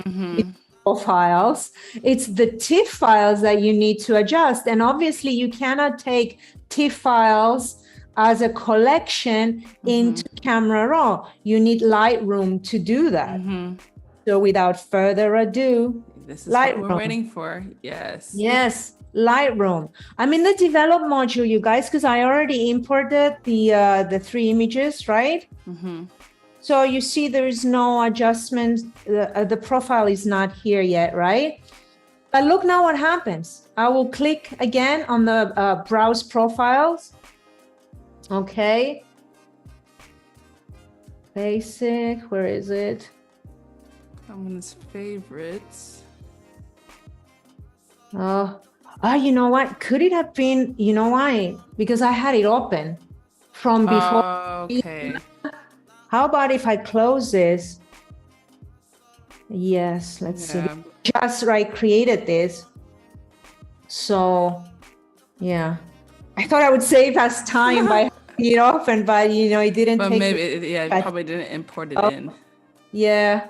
Files. It's the TIFF files that you need to adjust. And obviously you cannot take TIFF files as a collection into Camera Raw. You need Lightroom to do that. So without further ado, this is Lightroom. What we're waiting for. Yes. Yes, Lightroom. I'm in the develop module, you guys, because I already imported the 3 images, right? So you see there is no adjustment. The profile is not here yet, right? But look now what happens. I will click again on the browse profiles. Okay. Basic, where is it? Someone's favorites. You know what? Could it have been, you know why? Because I had it open from before. Okay. How about if I close this? Yes, let's see. Just created this. So, yeah. I thought I would save us time by having it open, but it didn't but take. But maybe, it probably didn't import it in. Yeah.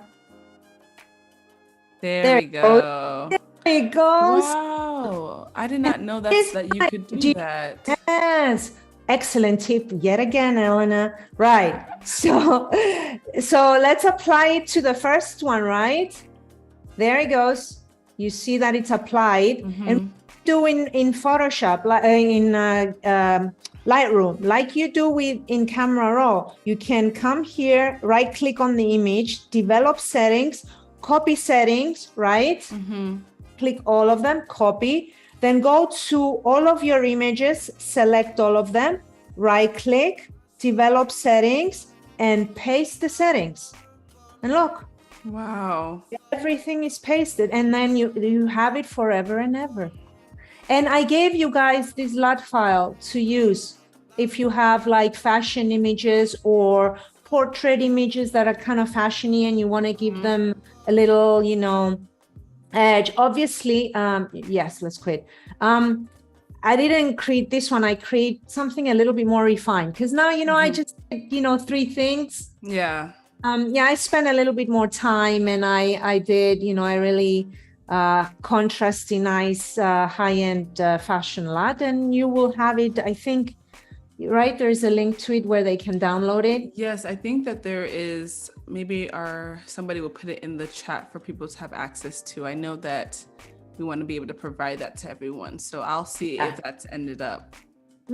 There we go. There it goes. Wow. I did not know that you could do that. Yes. Excellent tip yet again, Elena. Right. So let's apply it to the first one, right? There it goes. You see that it's applied. And do in Photoshop, in Lightroom, like you do in Camera Raw. You can come here, right click on the image, develop settings, copy settings, right? Click all of them, copy. Then go to all of your images, select all of them, right click, develop settings, and paste the settings. And look. Wow. Everything is pasted, and then you have it forever and ever. And I gave you guys this LUT file to use if you have fashion images or portrait images that are kind of fashiony and you want to give them a little, edge. Obviously, yes, let's quit. I didn't create this one. I create something a little bit more refined because now, I just did, 3 things. Yeah. I spent a little bit more time, and I did, I really contrasty nice high-end fashion LUT, and you will have it, I think, right? There's a link to it where they can download it. Yes, I think that there is. Maybe somebody will put it in the chat for people to have access to. I know that we want to be able to provide that to everyone. So I'll see if that's ended up.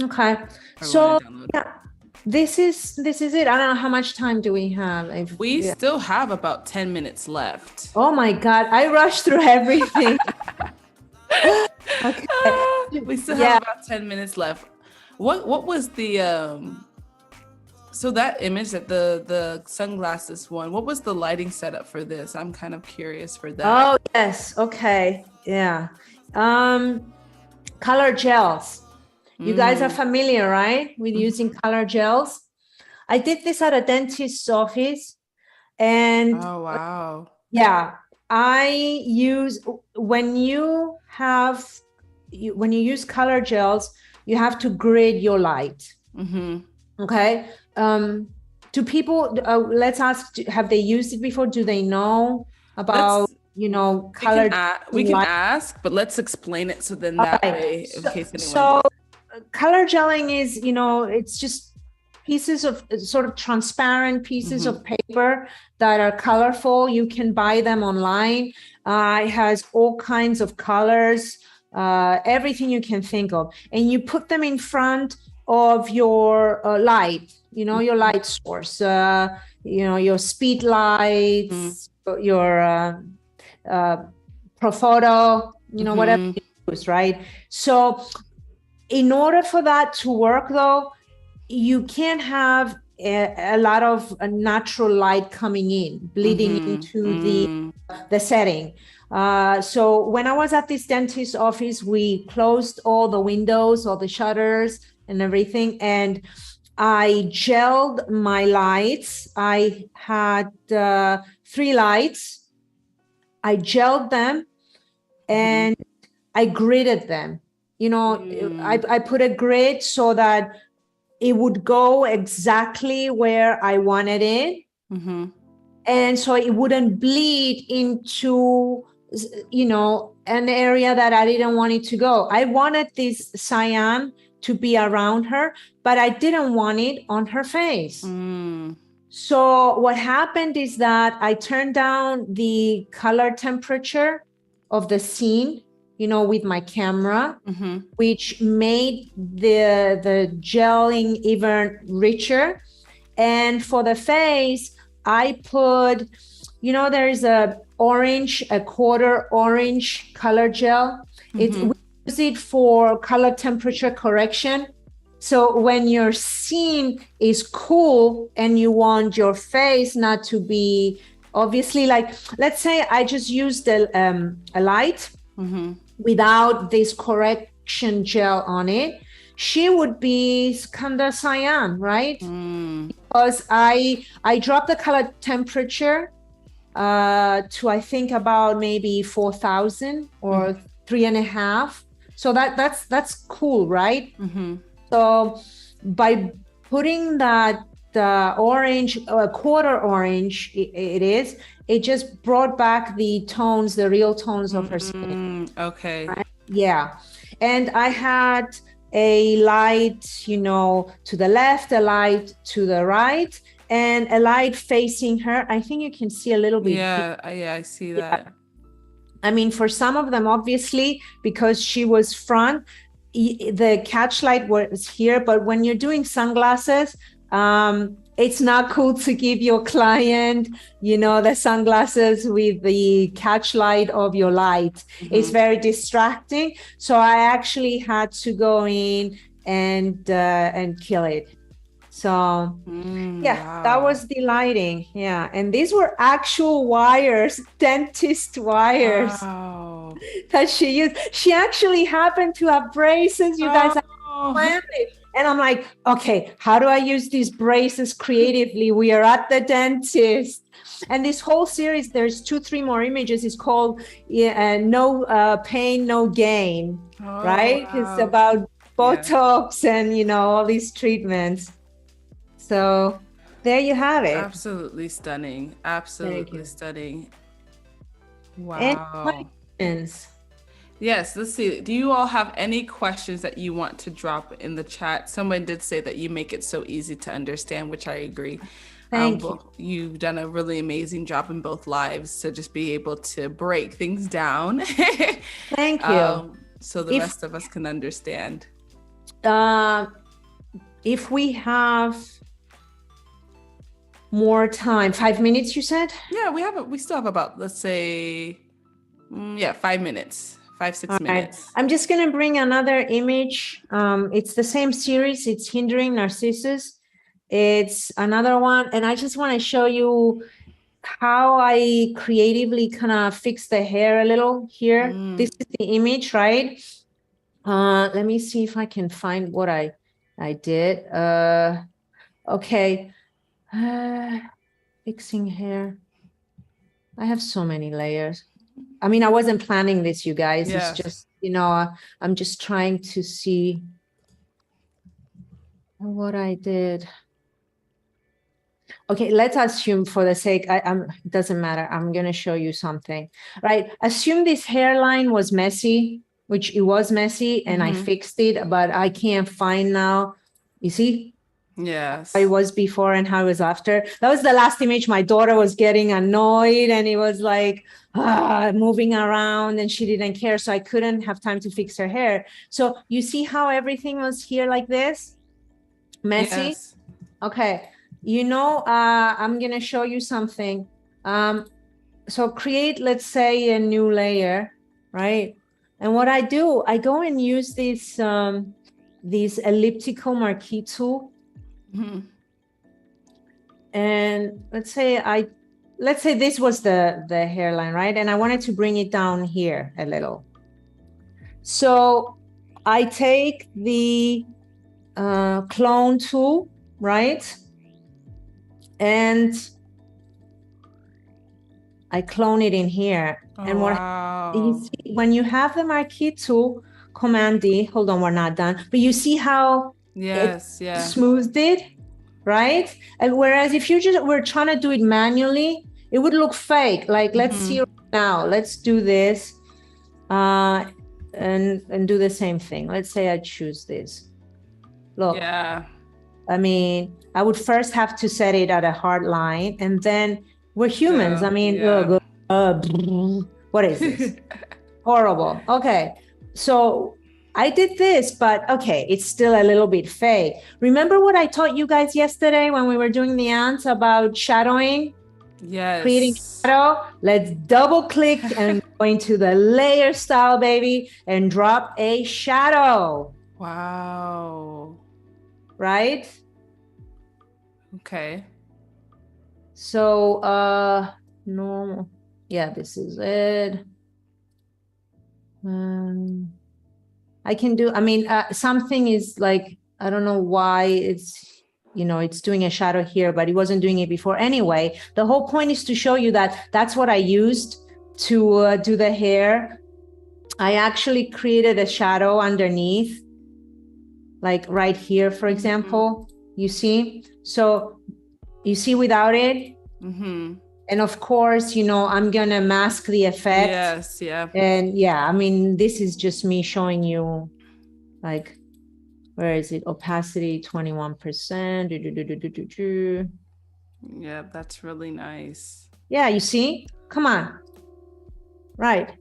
Okay. So this is it. I don't know how much time do we have. We still have about 10 minutes left. Oh my God. I rushed through everything. Okay. We still have about 10 minutes left. What was the so that image, that the sunglasses one, what was the lighting setup for this? I'm kind of curious for that. Oh yes, okay. Yeah. Color gels. You guys are familiar, right, with using color gels? I did this at a dentist's office, and oh wow. yeah, I use when you use color gels, you have to grid your light. Okay. Do people? Let's ask. Have they used it before? Do they know about color? We can ask, but let's explain it so then that way, in case anyone. So, color gelling is it's just pieces of sort of transparent pieces of paper that are colorful. You can buy them online. It has all kinds of colors, everything you can think of, and you put them in front of your light, your light source, your speed lights, your Profoto, whatever you use, right? So in order for that to work, though, you can't have a lot of natural light coming in, bleeding into the setting. So when I was at this dentist's office, we closed all the windows, all the shutters and everything, and I gelled my lights. I had 3 lights. I gelled them and I gridded them. I put a grid so that it would go exactly where I wanted it. And so it wouldn't bleed into, an area that I didn't want it to go. I wanted this cyan to be around her, but I didn't want it on her face. So what happened is that I turned down the color temperature of the scene, with my camera, which made the gelling even richer. And for the face, I put, there's a quarter orange color gel. We use it for color temperature correction. So when your scene is cool and you want your face not to be obviously, like, let's say I just used a light without this correction gel on it, she would be kind of cyan, right? Because I dropped the color temperature to, I think, about maybe 4,000 or 3.5. So that's cool, right? So by putting that orange, quarter orange, it just brought back the tones, the real tones of her skin. Okay. Right? Yeah. And I had a light, to the left, a light to the right, and a light facing her. I think you can see a little bit. Yeah, I see that. Yeah. I mean, for some of them, obviously, because she was front, the catch light was here. But when you're doing sunglasses, it's not cool to give your client, the sunglasses with the catch light of your light. It's very distracting. So I actually had to go in and kill it. So wow. That was the lighting. Yeah. And these were actual wires, dentist wires that she used. She actually happened to have braces. You guys planned it. And I'm like, okay, how do I use these braces creatively? We are at the dentist. And this whole series, there's 2-3 more images. It's called No Pain, No Gain, right? Wow. It's about Botox and, all these treatments. So there you have it. Absolutely stunning. Absolutely stunning. Wow. Any questions? Yes, let's see. Do you all have any questions that you want to drop in the chat? Someone did say that you make it so easy to understand, which I agree. Thank you. You've done a really amazing job in both lives to just be able to break things down. Thank you. So the rest of us can understand. If we have more time, 5 minutes, you said? Yeah, we still have about, let's say, 5 minutes. 5-6 minutes. Right. I'm just going to bring another image. It's the same series. It's Hindering Narcissus. It's another one. And I just want to show you how I creatively kind of fix the hair a little here. This is the image, right? Let me see if I can find what I did. Okay. Fixing hair. I have so many layers. I mean, I wasn't planning this, you guys. Yes. It's just, I'm just trying to see what I did. Okay, let's assume for the sake, it doesn't matter. I'm going to show you something, right? Assume this hairline was messy, which it was messy, and I fixed it, but I can't find now. You see? Yes. How it was before and how it was after. That was the last image. My daughter was getting annoyed and it was like moving around and she didn't care. So I couldn't have time to fix her hair. So you see how everything was here like this? Messy? Yes. Okay. I'm going to show you something. So create, let's say, a new layer, right? And what I do, I go and use this elliptical marquee tool. And let's say this was the hairline, right? And I wanted to bring it down here a little. So I take the clone tool, right? And I clone it in here. And you see, when you have the marquee tool, Command D, hold on, we're not done. But you see how it smoothed it, right? And whereas if we're trying to do it manually, it would look fake. Like, let's see now, let's do this and do the same thing. Let's say I choose this. Look. Yeah. I mean, I would first have to set it at a hard line, and then we're humans. I mean, what is this? Horrible. Okay. So I did this, but okay, it's still a little bit fake. Remember what I taught you guys yesterday when we were doing the ants about shadowing? Yes. Creating shadow. Let's double click and go into the layer style, baby, and drop a shadow. Wow. Right? Okay. So, normal. Yeah, this is it. I can do, something is like, I don't know why it's doing a shadow here, but it wasn't doing it before. Anyway, the whole point is to show you that that's what I used to do the hair. I actually created a shadow underneath, like right here, for example, you see? So you see without it? And of course, I'm going to mask the effect. Yes, yeah. And yeah, this is just me showing you, like, where is it? Opacity, 21%. Yeah, that's really nice. Yeah, you see? Come on. Right.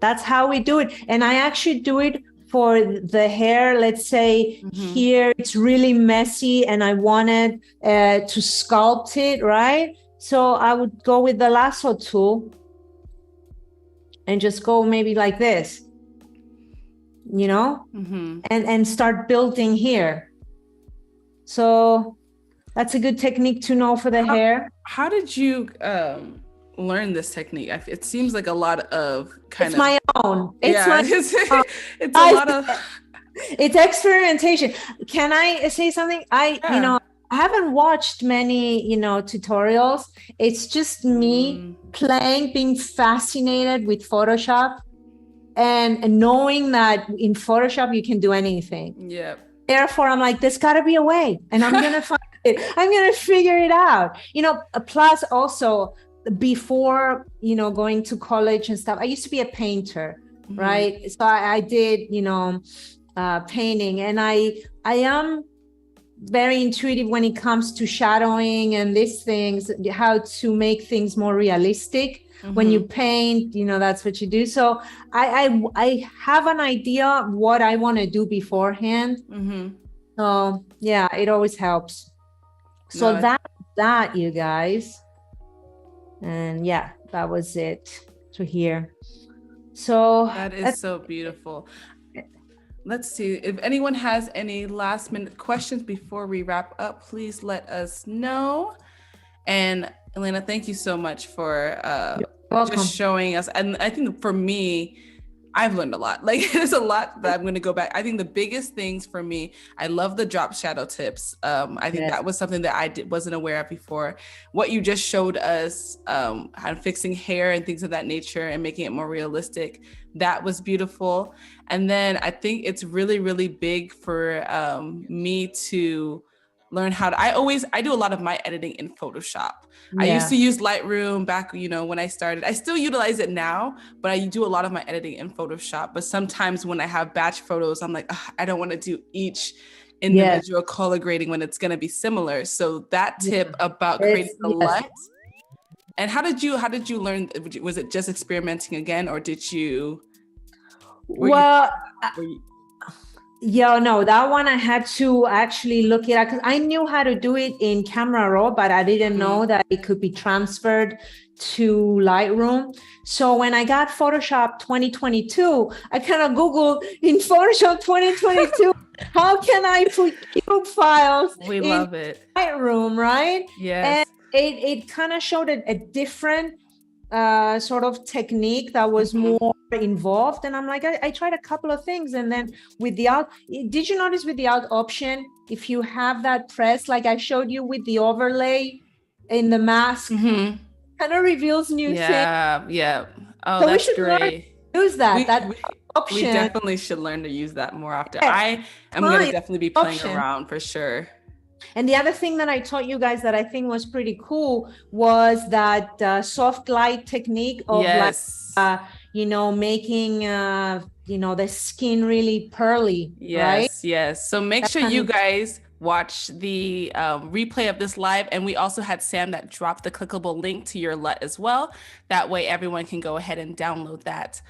That's how we do it. And I actually do it for the hair. Let's say here it's really messy and I wanted to sculpt it, right? So I would go with the lasso tool and just go maybe like this, and start building here. So that's a good technique to know for the hair. How did you learn this technique? It seems like a lot of it's my own. It's it's a lot of it's experimentation. Can I say something? I haven't watched many, tutorials. It's just me playing, being fascinated with Photoshop and knowing that in Photoshop you can do anything. Yeah. Therefore, I'm like, there's got to be a way, and I'm gonna find it. I'm gonna figure it out. Plus also, before going to college and stuff, I used to be a painter, right? So I did painting, and I am very intuitive when it comes to shadowing and these things, how to make things more realistic. When you paint, that's what you do. So I have an idea what I want to do beforehand. So yeah, it always helps. So that you guys. And yeah, that was it to here. So that is so beautiful. Let's see if anyone has any last minute questions before we wrap up. Please let us know. And Elena, thank you so much for just showing us. And I think for me, I've learned a lot. Like there's a lot that I'm going to go back. I think the biggest things for me, I love the drop shadow tips. I think that was something that wasn't aware of before. What you just showed us, how fixing hair and things of that nature and making it more realistic. That was beautiful. And then I think it's really, really big for me to learn how to, I do a lot of my editing in Photoshop. I used to use Lightroom back, when I started. I still utilize it now, but I do a lot of my editing in Photoshop. But sometimes when I have batch photos, I'm like, I don't want to do each individual color grading when it's going to be similar. So that tip about creating the LUT. And how did you learn? Was it just experimenting again, or did you? No, that one I had to actually look it up because I knew how to do it in Camera Raw, but I didn't know that it could be transferred to Lightroom. So when I got Photoshop 2022, I kind of Googled in Photoshop 2022, how can I put cube files in love it. Lightroom, right? Yes. And it kind of showed a different sort of technique that was more involved. And I'm like, I tried a couple of things. And then with the out, did you notice with the out option, if you have that press, like I showed you with the overlay in the mask, kind of reveals new things. Yeah. Oh, so that's great. Use that. Option. We definitely should learn to use that more often. I am going to definitely be playing around for sure. And the other thing that I taught you guys that I think was pretty cool was that soft light technique of making the skin really pearly. Right? Yes. So make sure you guys watch the replay of this live. And we also had Sam that dropped the clickable link to your LUT as well. That way everyone can go ahead and download that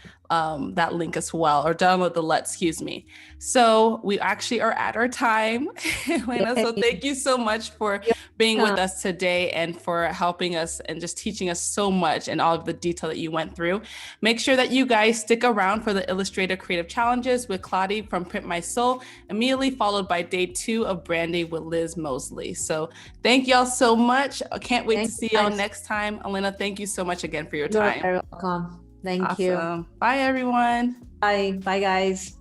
link as well, or download the LUT, excuse me. So we actually are at our time, Elena. So thank you so much for being with us today and for helping us and just teaching us so much and all of the detail that you went through. Make sure that you guys stick around for the Illustrator Creative Challenges with Claudia from Print My Soul, immediately followed by day 2 of Branding with Liz Mosley. So thank y'all so much. I can't wait to see y'all next time. Elena, thank you so much again for your time. You're very welcome. Thank you. Bye, everyone. Bye, guys.